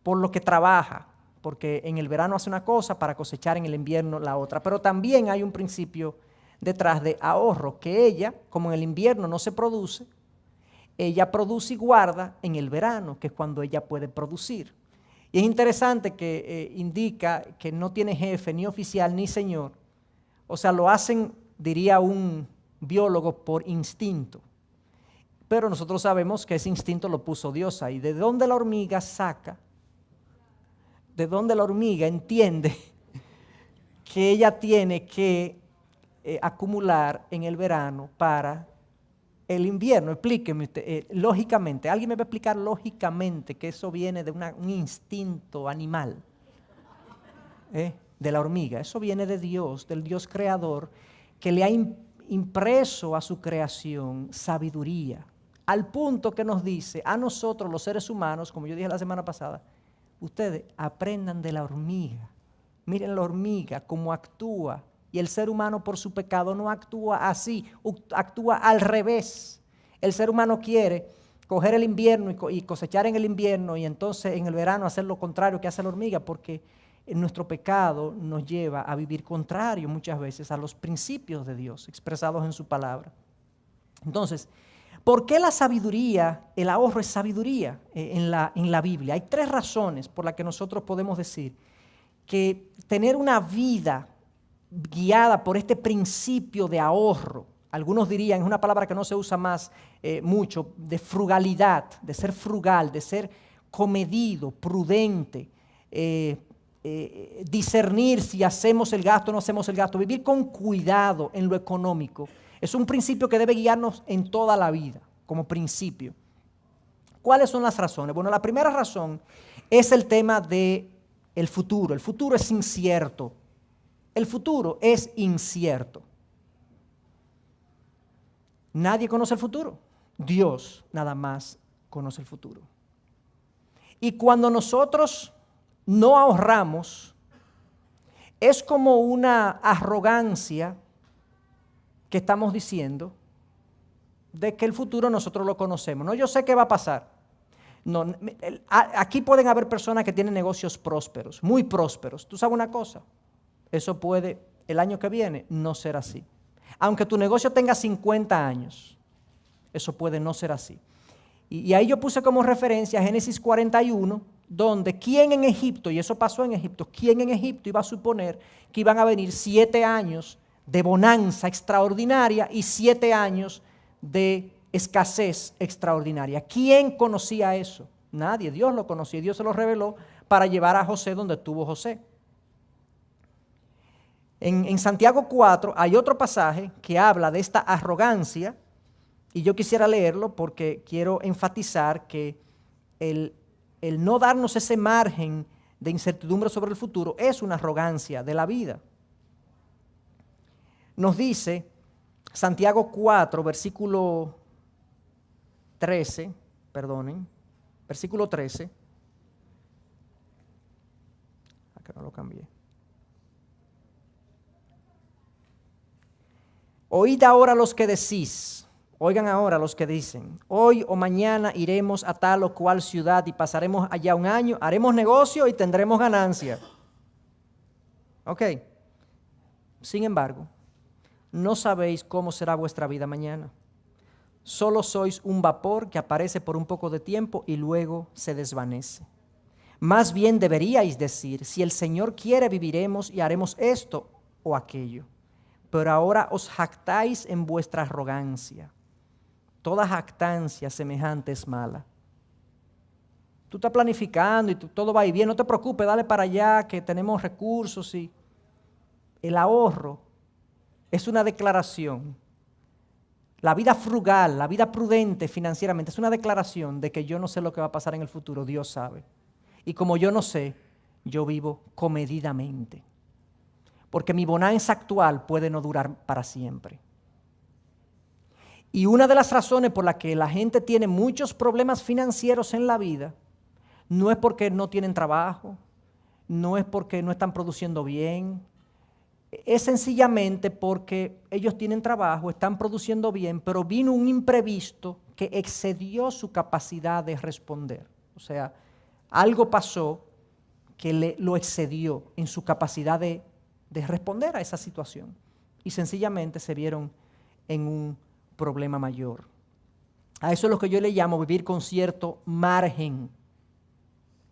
lo que trabaja, porque en el verano hace una cosa para cosechar en el invierno la otra. Pero también hay un principio detrás de ahorro, que ella, como en el invierno no se produce, ella produce y guarda en el verano, que es cuando ella puede producir. Y es interesante que indica que no tiene jefe, ni oficial, ni señor. O sea, lo hacen, diría un biólogo, por instinto. Pero nosotros sabemos que ese instinto lo puso Dios ahí. ¿De dónde la hormiga saca? ¿De dónde la hormiga entiende que ella tiene que acumular en el verano para el invierno? Explíqueme usted, lógicamente, alguien me va a explicar lógicamente que eso viene de un instinto animal, de la hormiga. Eso viene de Dios, del Dios creador, que le ha impreso a su creación sabiduría, al punto que nos dice a nosotros los seres humanos, como yo dije la semana pasada, ustedes aprendan de la hormiga. Miren la hormiga, cómo actúa. Y el ser humano por su pecado no actúa así, actúa al revés. El ser humano quiere coger el invierno y cosechar en el invierno, y entonces en el verano hacer lo contrario que hace la hormiga, porque nuestro pecado nos lleva a vivir contrario muchas veces a los principios de Dios expresados en su palabra. Entonces, ¿por qué la sabiduría, el ahorro es sabiduría en la Biblia? Hay 3 razones por las que nosotros podemos decir que tener una vida guiada por este principio de ahorro, algunos dirían, es una palabra que no se usa más mucho, de frugalidad, de ser frugal, de ser comedido, prudente, discernir si hacemos el gasto o no hacemos el gasto, vivir con cuidado en lo económico. Es un principio que debe guiarnos en toda la vida, como principio. ¿Cuáles son las razones? Bueno, la primera razón es el tema del futuro. El futuro es incierto. El futuro es incierto. Nadie conoce el futuro. Dios nada más conoce el futuro. Y cuando nosotros no ahorramos, es como una arrogancia que estamos diciendo de que el futuro nosotros lo conocemos. No, yo sé qué va a pasar. No, aquí pueden haber personas que tienen negocios prósperos, muy prósperos. ¿Tú sabes una cosa? Eso puede, el año que viene, no ser así. Aunque tu negocio tenga 50 años, eso puede no ser así. Y ahí yo puse como referencia Génesis 41, donde ¿quién en Egipto, y eso pasó en Egipto, quién en Egipto iba a suponer que iban a venir 7 años de bonanza extraordinaria y 7 años de escasez extraordinaria? ¿Quién conocía eso? Nadie. Dios lo conocía y Dios se lo reveló para llevar a José donde estuvo José. En Santiago 4 hay otro pasaje que habla de esta arrogancia, y yo quisiera leerlo porque quiero enfatizar que el no darnos ese margen de incertidumbre sobre el futuro es una arrogancia de la vida. Nos dice Santiago 4, versículo 13, versículo 13. Que no lo cambié. Oíd ahora los que decís, oigan ahora los que dicen, hoy o mañana iremos a tal o cual ciudad y pasaremos allá un año, haremos negocio y tendremos ganancia. Ok. Sin embargo, no sabéis cómo será vuestra vida mañana. Solo sois un vapor que aparece por un poco de tiempo y luego se desvanece. Más bien deberíais decir, si el Señor quiere viviremos y haremos esto o aquello. Pero ahora os jactáis en vuestra arrogancia. Toda jactancia semejante es mala. Tú estás planificando y todo va a ir bien, no te preocupes, dale para allá que tenemos recursos. Y el ahorro es una declaración. La vida frugal, la vida prudente financieramente es una declaración de que yo no sé lo que va a pasar en el futuro, Dios sabe. Y como yo no sé, yo vivo comedidamente. Porque mi bonanza actual puede no durar para siempre. Y una de las razones por las que la gente tiene muchos problemas financieros en la vida, no es porque no tienen trabajo, no es porque no están produciendo bien, es sencillamente porque ellos tienen trabajo, están produciendo bien, pero vino un imprevisto que excedió su capacidad de responder. O sea, algo pasó que lo excedió en su capacidad de responder a esa situación. Y sencillamente se vieron en un problema mayor. A eso es lo que yo le llamo vivir con cierto margen.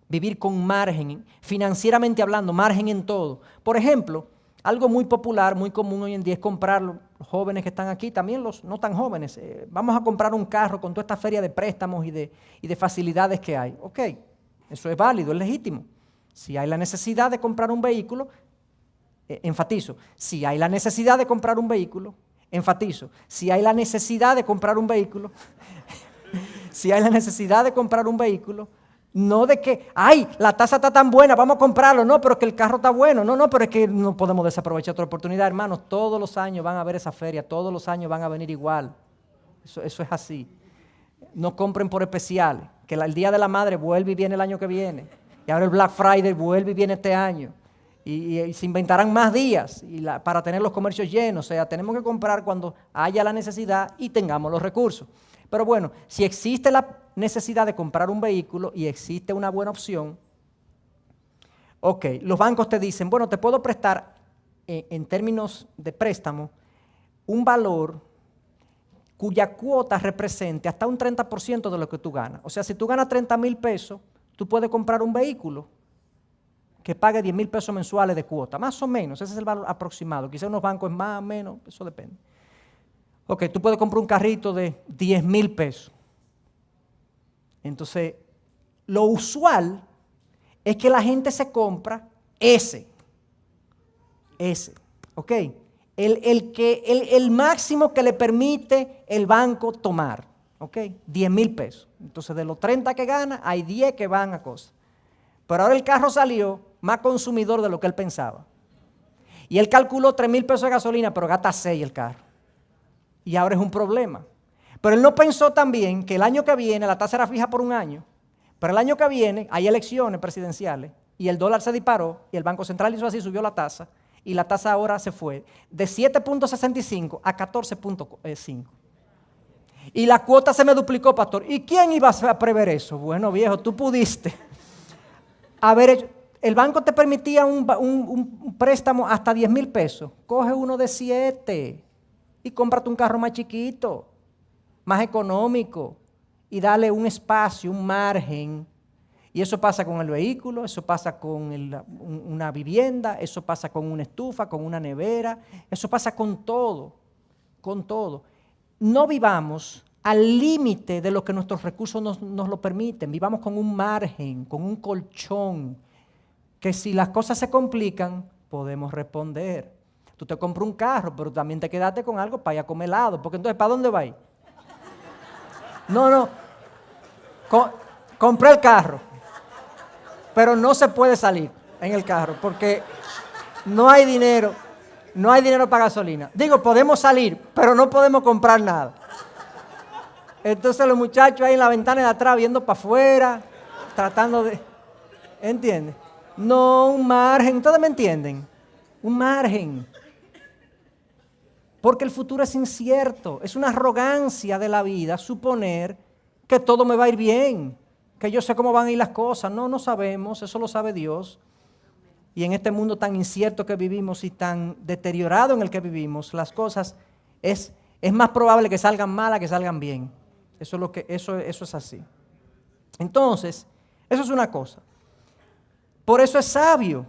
Vivir con margen, financieramente hablando, margen en todo. Por ejemplo, algo muy popular, muy común hoy en día es comprar, los jóvenes que están aquí, también los no tan jóvenes, vamos a comprar un carro con toda esta feria de préstamos y de facilidades que hay. Ok, eso es válido, es legítimo. Si hay la necesidad de comprar un vehículo, enfatizo, si hay la necesidad de comprar un vehículo, enfatizo, si hay la necesidad de comprar un vehículo, si hay la necesidad de comprar un vehículo, no de que, ay, la tasa está tan buena, vamos a comprarlo, no, pero es que el carro está bueno, no, pero es que no podemos desaprovechar otra oportunidad, hermanos, todos los años van a haber esa feria, todos los años van a venir igual, eso es así. No compren por especiales, que el Día de la Madre vuelve y viene el año que viene, y ahora el Black Friday vuelve y viene este año, y se inventarán más días para tener los comercios llenos, o sea, tenemos que comprar cuando haya la necesidad y tengamos los recursos. Pero bueno, si existe la necesidad de comprar un vehículo y existe una buena opción, ok, los bancos te dicen, bueno, te puedo prestar en términos de préstamo un valor cuya cuota represente hasta un 30% de lo que tú ganas. O sea, si tú ganas 30,000 pesos, tú puedes comprar un vehículo que pague 10,000 pesos mensuales de cuota, más o menos, ese es el valor aproximado. Quizás unos bancos es más o menos, eso depende. Ok, tú puedes comprar un carrito de 10,000 pesos. Entonces, lo usual es que la gente se compra ese, ok, el máximo que le permite el banco tomar, ok, 10,000 pesos. Entonces, de los 30 que gana, hay 10 que van a cosas. Pero ahora el carro salió más consumidor de lo que él pensaba. Y él calculó 3,000 pesos de gasolina, pero gasta 6 el carro. Y ahora es un problema. Pero él no pensó también que el año que viene, la tasa era fija por un año, pero el año que viene hay elecciones presidenciales y el dólar se disparó y el Banco Central hizo así, subió la tasa y la tasa ahora se fue de 7.65 a 14.5. Y la cuota se me duplicó, pastor. ¿Y quién iba a prever eso? Bueno, viejo, tú pudiste haber hecho. El banco te permitía un préstamo hasta 10,000 pesos. Coge uno de 7 y cómprate un carro más chiquito, más económico, y dale un espacio, un margen. Y eso pasa con el vehículo, eso pasa con una vivienda, eso pasa con una estufa, con una nevera, eso pasa con todo, con todo. No vivamos al límite de lo que nuestros recursos nos lo permiten, vivamos con un margen, con un colchón, que si las cosas se complican, podemos responder. Tú te compras un carro, pero también te quedaste con algo para ir a comer helado, porque entonces, ¿para dónde vais? No. Compré el carro, pero no se puede salir en el carro, porque no hay dinero para gasolina. Digo, podemos salir, pero no podemos comprar nada. Entonces los muchachos ahí en la ventana de atrás viendo para afuera, tratando de... ¿Entiendes? No, un margen, ¿ustedes me entienden? Un margen. Porque el futuro es incierto, es una arrogancia de la vida suponer que todo me va a ir bien, que yo sé cómo van a ir las cosas. No, no sabemos, eso lo sabe Dios. Y en este mundo tan incierto que vivimos y tan deteriorado en el que vivimos, las cosas es más probable que salgan mal que salgan bien. Eso es así. Entonces, eso es una cosa. Por eso es sabio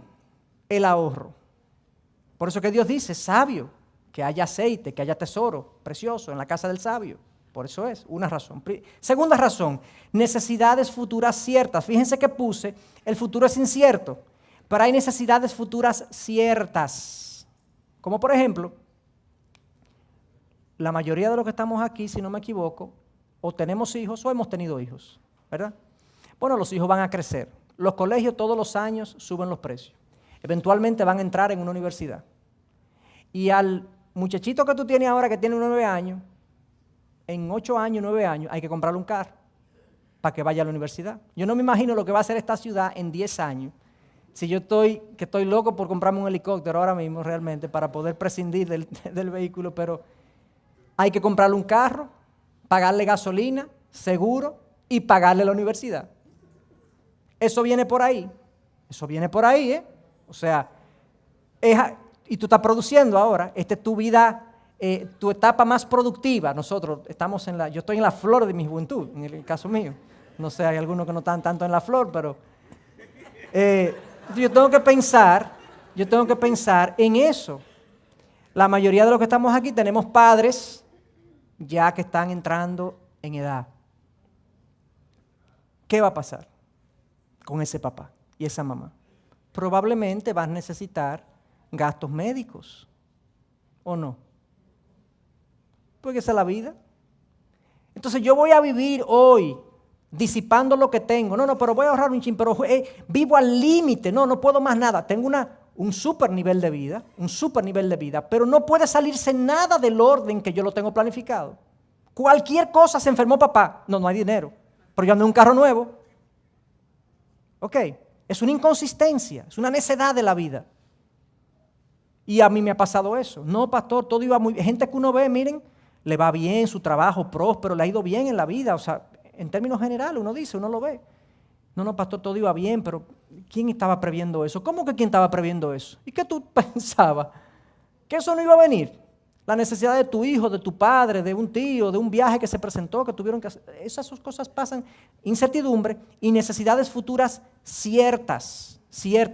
el ahorro. Por eso que Dios dice, sabio, que haya aceite, que haya tesoro precioso en la casa del sabio. Por eso es una razón. Segunda razón, necesidades futuras ciertas. Fíjense que puse, el futuro es incierto, pero hay necesidades futuras ciertas. Como por ejemplo, la mayoría de los que estamos aquí, si no me equivoco, o tenemos hijos o hemos tenido hijos, ¿verdad? Bueno, los hijos van a crecer. Los colegios todos los años suben los precios. Eventualmente van a entrar en una universidad. Y al muchachito que tú tienes ahora que tiene 9 años, en 8 años, 9 años, hay que comprarle un carro para que vaya a la universidad. Yo no me imagino lo que va a hacer esta ciudad en 10 años. Si yo estoy loco por comprarme un helicóptero ahora mismo realmente para poder prescindir del vehículo, pero hay que comprarle un carro, pagarle gasolina, seguro y pagarle la universidad. Eso viene por ahí. Eso viene por ahí, ¿eh? O sea, y tú estás produciendo ahora. Esta es tu vida, tu etapa más productiva. Nosotros estamos yo estoy en la flor de mi juventud, en el caso mío. No sé, hay algunos que no están tanto en la flor, pero yo tengo que pensar en eso. La mayoría de los que estamos aquí tenemos padres ya que están entrando en edad. ¿Qué va a pasar con ese papá y esa mamá? Probablemente vas a necesitar gastos médicos, ¿o no? Porque esa es la vida. Entonces yo voy a vivir hoy disipando lo que tengo. No, pero voy a ahorrar un chin, pero vivo al límite. No puedo más nada. Tengo un super nivel de vida, pero no puede salirse nada del orden que yo lo tengo planificado. Cualquier cosa, se enfermó papá. No hay dinero, pero yo ando en un carro nuevo. Ok, es una inconsistencia, es una necedad de la vida. Y a mí me ha pasado eso. No, pastor, todo iba muy bien. Gente que uno ve, miren, le va bien, su trabajo próspero, le ha ido bien en la vida. O sea, en términos generales, uno lo ve. No, pastor, todo iba bien, pero ¿quién estaba previendo eso? ¿Cómo que quién estaba previendo eso? ¿Y qué tú pensabas? ¿Que eso no iba a venir? La necesidad de tu hijo, de tu padre, de un tío, de un viaje que se presentó, que tuvieron que hacer. Esas cosas pasan, incertidumbre y necesidades futuras ciertas,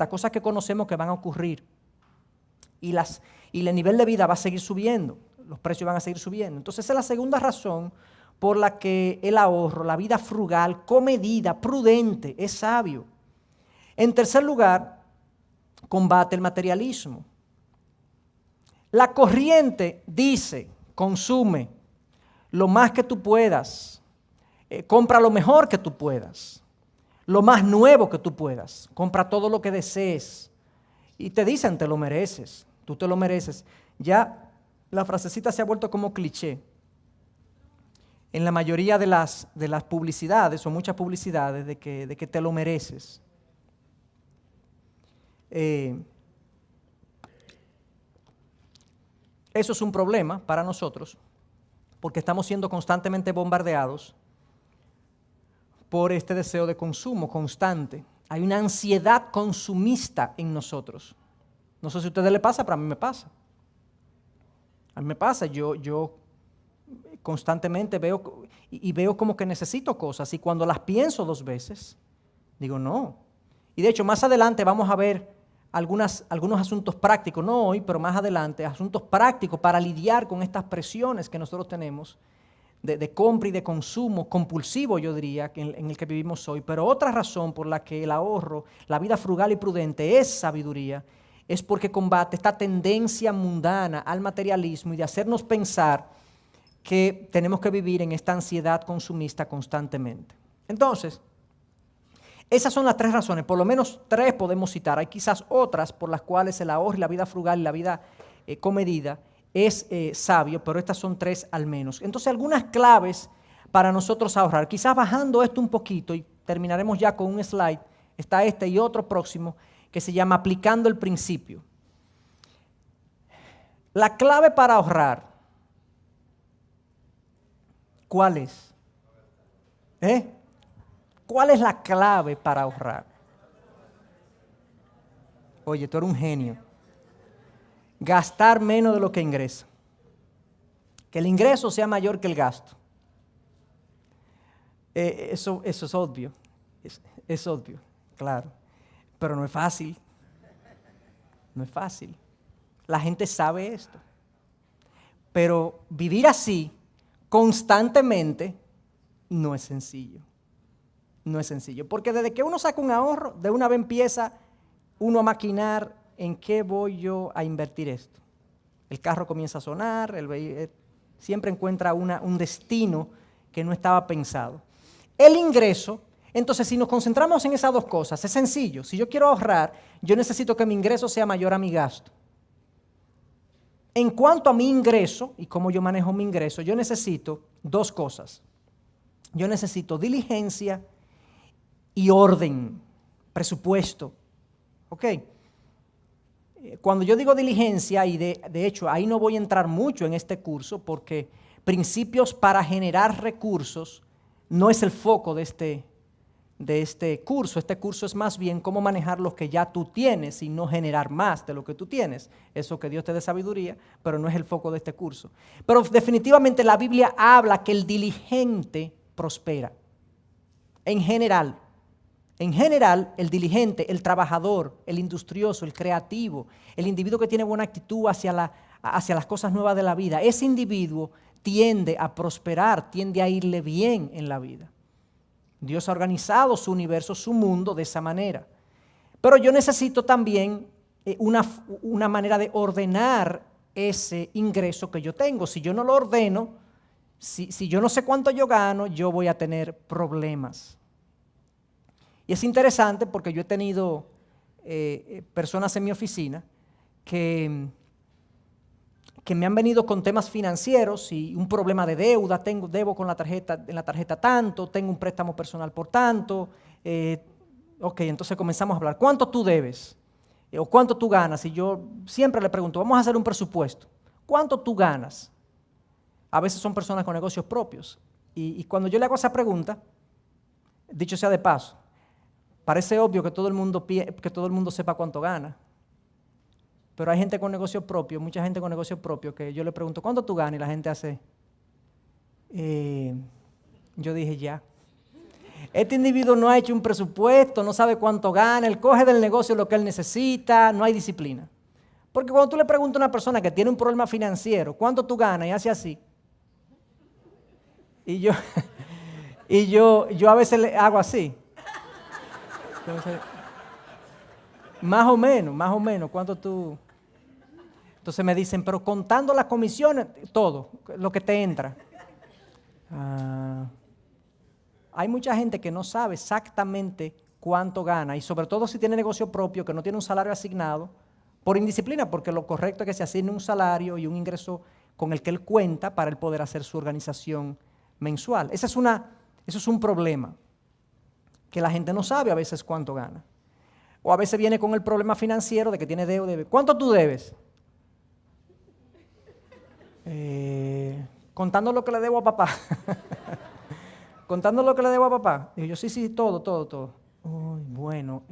cosas que conocemos que van a ocurrir. Y el nivel de vida va a seguir subiendo, los precios van a seguir subiendo. Entonces esa es la segunda razón por la que el ahorro, la vida frugal, comedida, prudente, es sabio. En tercer lugar, combate el materialismo. La corriente dice, consume lo más que tú puedas, compra lo mejor que tú puedas, lo más nuevo que tú puedas, compra todo lo que desees. Y te dicen, te lo mereces, tú te lo mereces. Ya la frasecita se ha vuelto como cliché. En la mayoría de las publicidades, o muchas publicidades, de que te lo mereces. Eso es un problema para nosotros, porque estamos siendo constantemente bombardeados por este deseo de consumo constante. Hay una ansiedad consumista en nosotros. No sé si a ustedes les pasa, pero a mí me pasa. A mí me pasa, yo constantemente veo como que necesito cosas y cuando las pienso 2 veces, digo no. Y de hecho más adelante vamos a ver algunos asuntos prácticos, no hoy, pero más adelante, asuntos prácticos para lidiar con estas presiones que nosotros tenemos de compra y de consumo compulsivo, yo diría, en el que vivimos hoy. Pero otra razón por la que el ahorro, la vida frugal y prudente es sabiduría, es porque combate esta tendencia mundana al materialismo y de hacernos pensar que tenemos que vivir en esta ansiedad consumista constantemente. Entonces, esas son las 3 razones, por lo menos 3 podemos citar. Hay quizás otras por las cuales el ahorro y la vida frugal y la vida comedida es sabio, pero estas son 3 al menos. Entonces, algunas claves para nosotros ahorrar. Quizás bajando esto un poquito y terminaremos ya con un slide, está este y otro próximo, que se llama Aplicando el Principio. La clave para ahorrar, ¿cuál es? ¿Cuál es la clave para ahorrar? Oye, tú eres un genio. Gastar menos de lo que ingresa. Que el ingreso sea mayor que el gasto. Eso es obvio. Es obvio, claro. Pero no es fácil. No es fácil. La gente sabe esto. Pero vivir así, constantemente, no es sencillo. No es sencillo. Porque desde que uno saca un ahorro, de una vez empieza uno a maquinar en qué voy yo a invertir esto. El carro comienza a sonar, siempre encuentra un destino que no estaba pensado. El ingreso, entonces si nos concentramos en esas dos cosas, es sencillo. Si yo quiero ahorrar, yo necesito que mi ingreso sea mayor a mi gasto. En cuanto a mi ingreso y cómo yo manejo mi ingreso, yo necesito dos cosas. Yo necesito diligencia y orden, presupuesto. ¿Ok? Cuando yo digo diligencia, y de hecho ahí no voy a entrar mucho en este curso porque principios para generar recursos no es el foco de este curso. Este curso es más bien cómo manejar lo que ya tú tienes y no generar más de lo que tú tienes. Eso, que Dios te dé sabiduría, pero no es el foco de este curso. Pero definitivamente la Biblia habla que el diligente prospera. En general, el diligente, el trabajador, el industrioso, el creativo, el individuo que tiene buena actitud hacia las cosas nuevas de la vida, ese individuo tiende a prosperar, tiende a irle bien en la vida. Dios ha organizado su universo, su mundo de esa manera. Pero yo necesito también una manera de ordenar ese ingreso que yo tengo. Si yo no lo ordeno, si yo no sé cuánto yo gano, yo voy a tener problemas. Y es interesante porque yo he tenido personas en mi oficina que me han venido con temas financieros y un problema de deuda, debo con en la tarjeta tanto, tengo un préstamo personal por tanto. Ok, entonces comenzamos a hablar. ¿Cuánto tú debes? ¿O cuánto tú ganas? Y yo siempre le pregunto, vamos a hacer un presupuesto. ¿Cuánto tú ganas? A veces son personas con negocios propios. Y cuando yo le hago esa pregunta, dicho sea de paso, parece obvio que todo el mundo sepa cuánto gana. Pero hay gente con negocios propios, mucha gente con negocios propios, que yo le pregunto, ¿cuánto tú ganas? Y la gente hace, yo dije, ya. Este individuo no ha hecho un presupuesto, no sabe cuánto gana, él coge del negocio lo que él necesita, no hay disciplina. Porque cuando tú le preguntas a una persona que tiene un problema financiero, ¿cuánto tú ganas? Y hace así. Y yo a veces le hago así. Entonces, más o menos, ¿cuánto tú? Entonces me dicen, pero contando las comisiones, todo, lo que te entra. Hay mucha gente que no sabe exactamente cuánto gana, y sobre todo si tiene negocio propio, que no tiene un salario asignado, por indisciplina, porque lo correcto es que se asigne un salario y un ingreso con el que él cuenta para él poder hacer su organización mensual. Eso es un problema, que la gente no sabe a veces cuánto gana. O a veces viene con el problema financiero de que tiene deuda. ¿Cuánto tú debes? Contando lo que le debo a papá. Contando lo que le debo a papá. Y yo, sí, todo. Uy, bueno,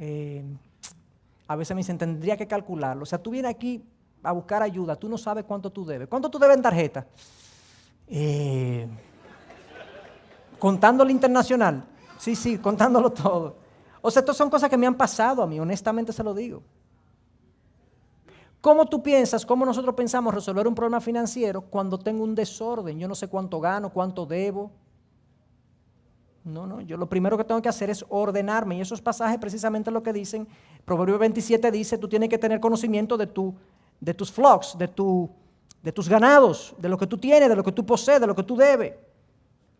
a veces me dicen, tendría que calcularlo. O sea, tú vienes aquí a buscar ayuda, tú no sabes cuánto tú debes. ¿Cuánto tú debes en tarjeta? Contando el internacional. Sí, contándolo todo. O sea, estas son cosas que me han pasado a mí, honestamente se lo digo. ¿Cómo tú piensas, cómo nosotros pensamos resolver un problema financiero cuando tengo un desorden? Yo no sé cuánto gano, cuánto debo. No, yo lo primero que tengo que hacer es ordenarme, y esos pasajes precisamente lo que dicen. Proverbio 27 dice, tú tienes que tener conocimiento de tus flocks, de tus ganados, de lo que tú tienes, de lo que tú posees, de lo que tú debes.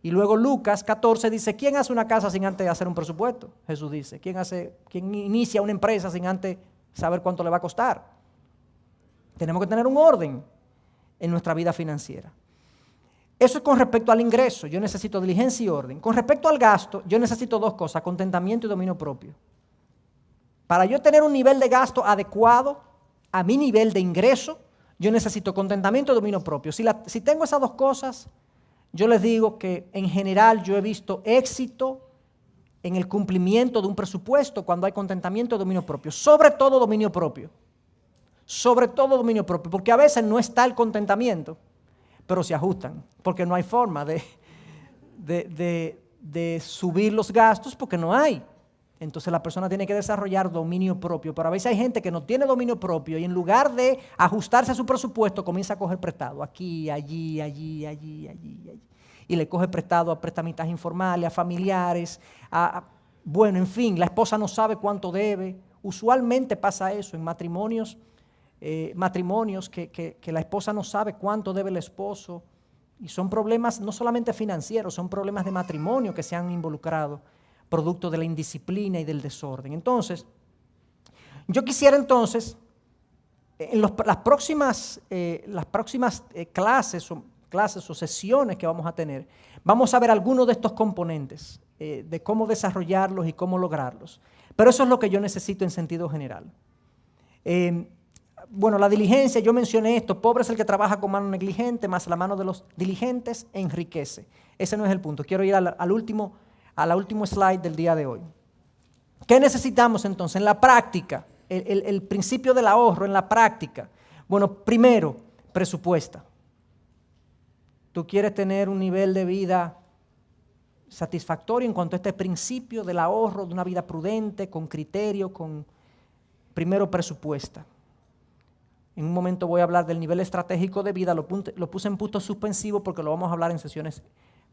Y luego Lucas 14 dice, ¿quién hace una casa sin antes hacer un presupuesto? Jesús dice, ¿quién inicia una empresa sin antes saber cuánto le va a costar? Tenemos que tener un orden en nuestra vida financiera. Eso es con respecto al ingreso. Yo necesito diligencia y orden. Con respecto al gasto, yo necesito dos cosas, contentamiento y dominio propio. Para yo tener un nivel de gasto adecuado a mi nivel de ingreso, yo necesito contentamiento y dominio propio. Si tengo esas dos cosas, yo les digo que en general yo he visto éxito en el cumplimiento de un presupuesto cuando hay contentamiento y dominio propio. Sobre todo dominio propio. Sobre todo dominio propio. Porque a veces no está el contentamiento, pero se ajustan. Porque no hay forma de subir los gastos porque no hay. Entonces la persona tiene que desarrollar dominio propio. Pero a veces hay gente que no tiene dominio propio y en lugar de ajustarse a su presupuesto comienza a coger prestado. Aquí, allí. Y le coge prestado a prestamistas informales, a familiares, bueno, en fin, la esposa no sabe cuánto debe. Usualmente pasa eso en matrimonios que la esposa no sabe cuánto debe el esposo. Y son problemas no solamente financieros, son problemas de matrimonio que se han involucrado, producto de la indisciplina y del desorden. Entonces, yo quisiera entonces, en las próximas clases o sesiones que vamos a tener, vamos a ver algunos de estos componentes, de cómo desarrollarlos y cómo lograrlos. Pero eso es lo que yo necesito en sentido general. Bueno, la diligencia, yo mencioné esto, pobre es el que trabaja con mano negligente, más la mano de los diligentes enriquece. Ese no es el punto. Quiero ir a la último slide del día de hoy. ¿Qué necesitamos entonces en la práctica? El principio del ahorro en la práctica. Bueno, primero, presupuesta. Tú quieres tener un nivel de vida satisfactorio en cuanto a este principio del ahorro, de una vida prudente, con criterio, primero presupuesta. En un momento voy a hablar del nivel estratégico de vida, lo puse en punto suspensivo porque lo vamos a hablar en sesiones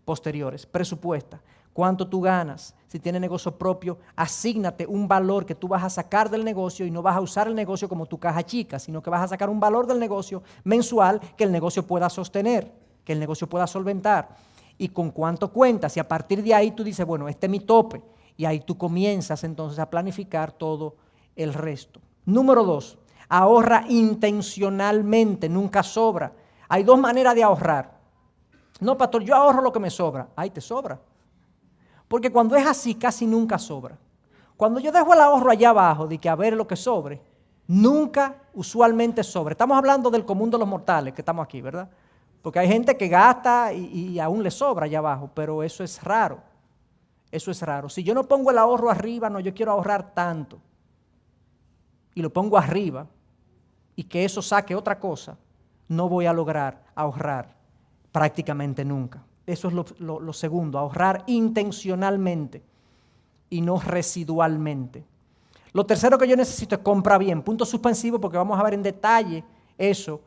posteriores. Presupuesta. ¿Cuánto tú ganas? Si tienes negocio propio, asígnate un valor que tú vas a sacar del negocio y no vas a usar el negocio como tu caja chica, sino que vas a sacar un valor del negocio mensual que el negocio pueda sostener, que el negocio pueda solventar. Y con cuánto cuentas. Y a partir de ahí tú dices, bueno, este es mi tope. Y ahí tú comienzas entonces a planificar todo el resto. Número 2, ahorra intencionalmente, nunca sobra. Hay dos maneras de ahorrar. No, pastor, yo ahorro lo que me sobra. Ahí te sobra. Porque cuando es así, casi nunca sobra. Cuando yo dejo el ahorro allá abajo, de que a ver lo que sobre, nunca usualmente sobra. Estamos hablando del común de los mortales que estamos aquí, ¿verdad? Porque hay gente que gasta y aún le sobra allá abajo, pero eso es raro. Eso es raro. Si yo no pongo el ahorro arriba, no, yo quiero ahorrar tanto, y lo pongo arriba, y que eso saque otra cosa, no voy a lograr ahorrar prácticamente nunca. Eso es lo segundo, ahorrar intencionalmente y no residualmente. Lo tercero que yo necesito es compra bien, punto suspensivo, porque vamos a ver en detalle eso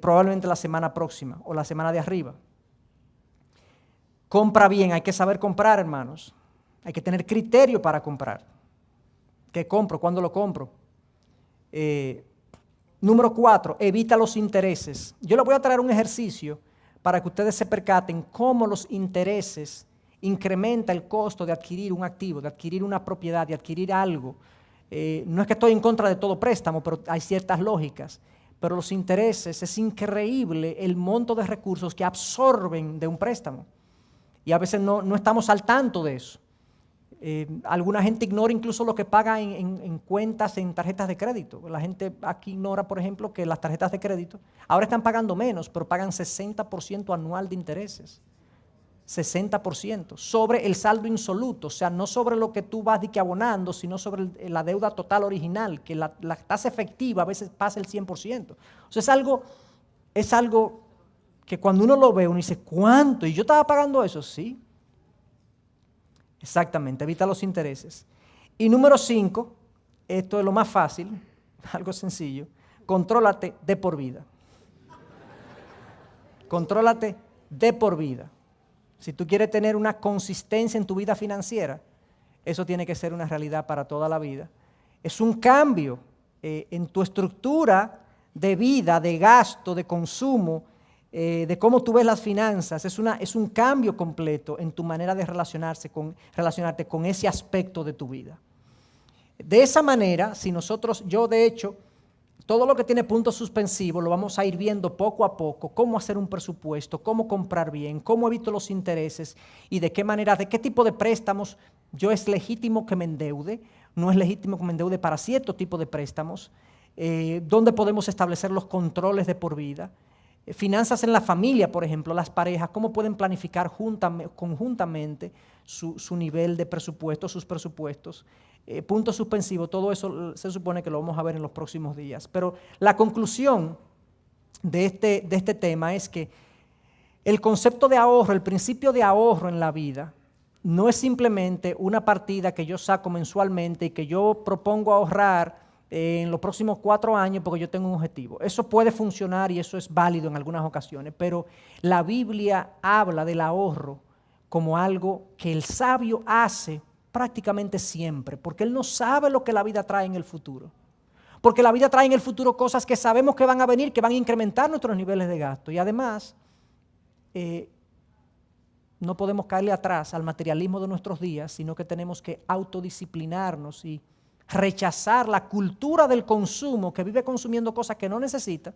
probablemente la semana próxima o la semana de arriba. Compra bien, hay que saber comprar, hermanos. Hay que tener criterio para comprar. ¿Qué compro? ¿Cuándo lo compro? Número 4, evita los intereses. Yo les voy a traer un ejercicio para que ustedes se percaten cómo los intereses incrementa el costo de adquirir un activo, de adquirir una propiedad, de adquirir algo. No es que estoy en contra de todo préstamo, pero hay ciertas lógicas. Pero los intereses, es increíble el monto de recursos que absorben de un préstamo. Y a veces no estamos al tanto de eso. Alguna gente ignora incluso lo que paga en cuentas, en tarjetas de crédito. La gente aquí ignora, por ejemplo, que las tarjetas de crédito ahora están pagando menos, pero pagan 60% anual de intereses. 60% sobre el saldo insoluto, o sea, no sobre lo que tú vas abonando, sino sobre la deuda total original, que la tasa efectiva a veces pasa el 100%. O sea, es algo que cuando uno lo ve, uno dice, ¿cuánto? ¿Y yo estaba pagando eso? Sí. Exactamente, evita los intereses. Y número 5, esto es lo más fácil, algo sencillo, contrólate de por vida. Contrólate de por vida. Si tú quieres tener una consistencia en tu vida financiera, eso tiene que ser una realidad para toda la vida. Es un cambio en tu estructura de vida, de gasto, de consumo, de cómo tú ves las finanzas. Es un cambio completo en tu manera de relacionarte con ese aspecto de tu vida. De esa manera, yo de hecho, todo lo que tiene puntos suspensivos lo vamos a ir viendo poco a poco, cómo hacer un presupuesto, cómo comprar bien, cómo evito los intereses y de qué manera, de qué tipo de préstamos yo es legítimo que me endeude no es legítimo que me endeude para cierto tipo de préstamos, dónde podemos establecer los controles de por vida, finanzas en la familia, por ejemplo, las parejas, cómo pueden planificar conjuntamente su nivel de presupuesto, sus presupuestos, puntos suspensivos, todo eso se supone que lo vamos a ver en los próximos días. Pero la conclusión de este tema es que el concepto de ahorro, el principio de ahorro en la vida, no es simplemente una partida que yo saco mensualmente y que yo propongo ahorrar en los próximos 4 años porque yo tengo un objetivo. Eso puede funcionar y eso es válido en algunas ocasiones, pero la Biblia habla del ahorro como algo que el sabio hace prácticamente siempre, porque él no sabe lo que la vida trae en el futuro. Porque la vida trae en el futuro cosas que sabemos que van a venir, que van a incrementar nuestros niveles de gasto. Y además, no podemos caerle atrás al materialismo de nuestros días, sino que tenemos que autodisciplinarnos y rechazar la cultura del consumo que vive consumiendo cosas que no necesita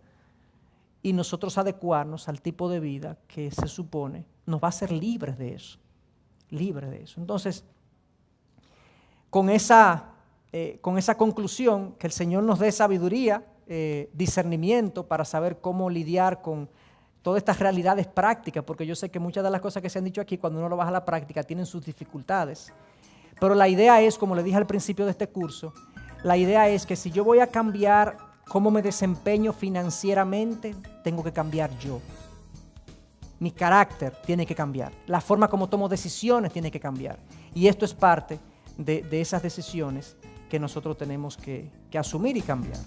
y nosotros adecuarnos al tipo de vida que se supone nos va a hacer libres de eso. Libres de eso. Entonces, con esa conclusión, que el Señor nos dé sabiduría, discernimiento para saber cómo lidiar con todas estas realidades prácticas, porque yo sé que muchas de las cosas que se han dicho aquí, cuando uno lo baja a la práctica, tienen sus dificultades. Pero la idea es, como le dije al principio de este curso, la idea es que si yo voy a cambiar cómo me desempeño financieramente, tengo que cambiar yo. Mi carácter tiene que cambiar. La forma como tomo decisiones tiene que cambiar. Y esto es parte de esas decisiones que nosotros tenemos que asumir y cambiar.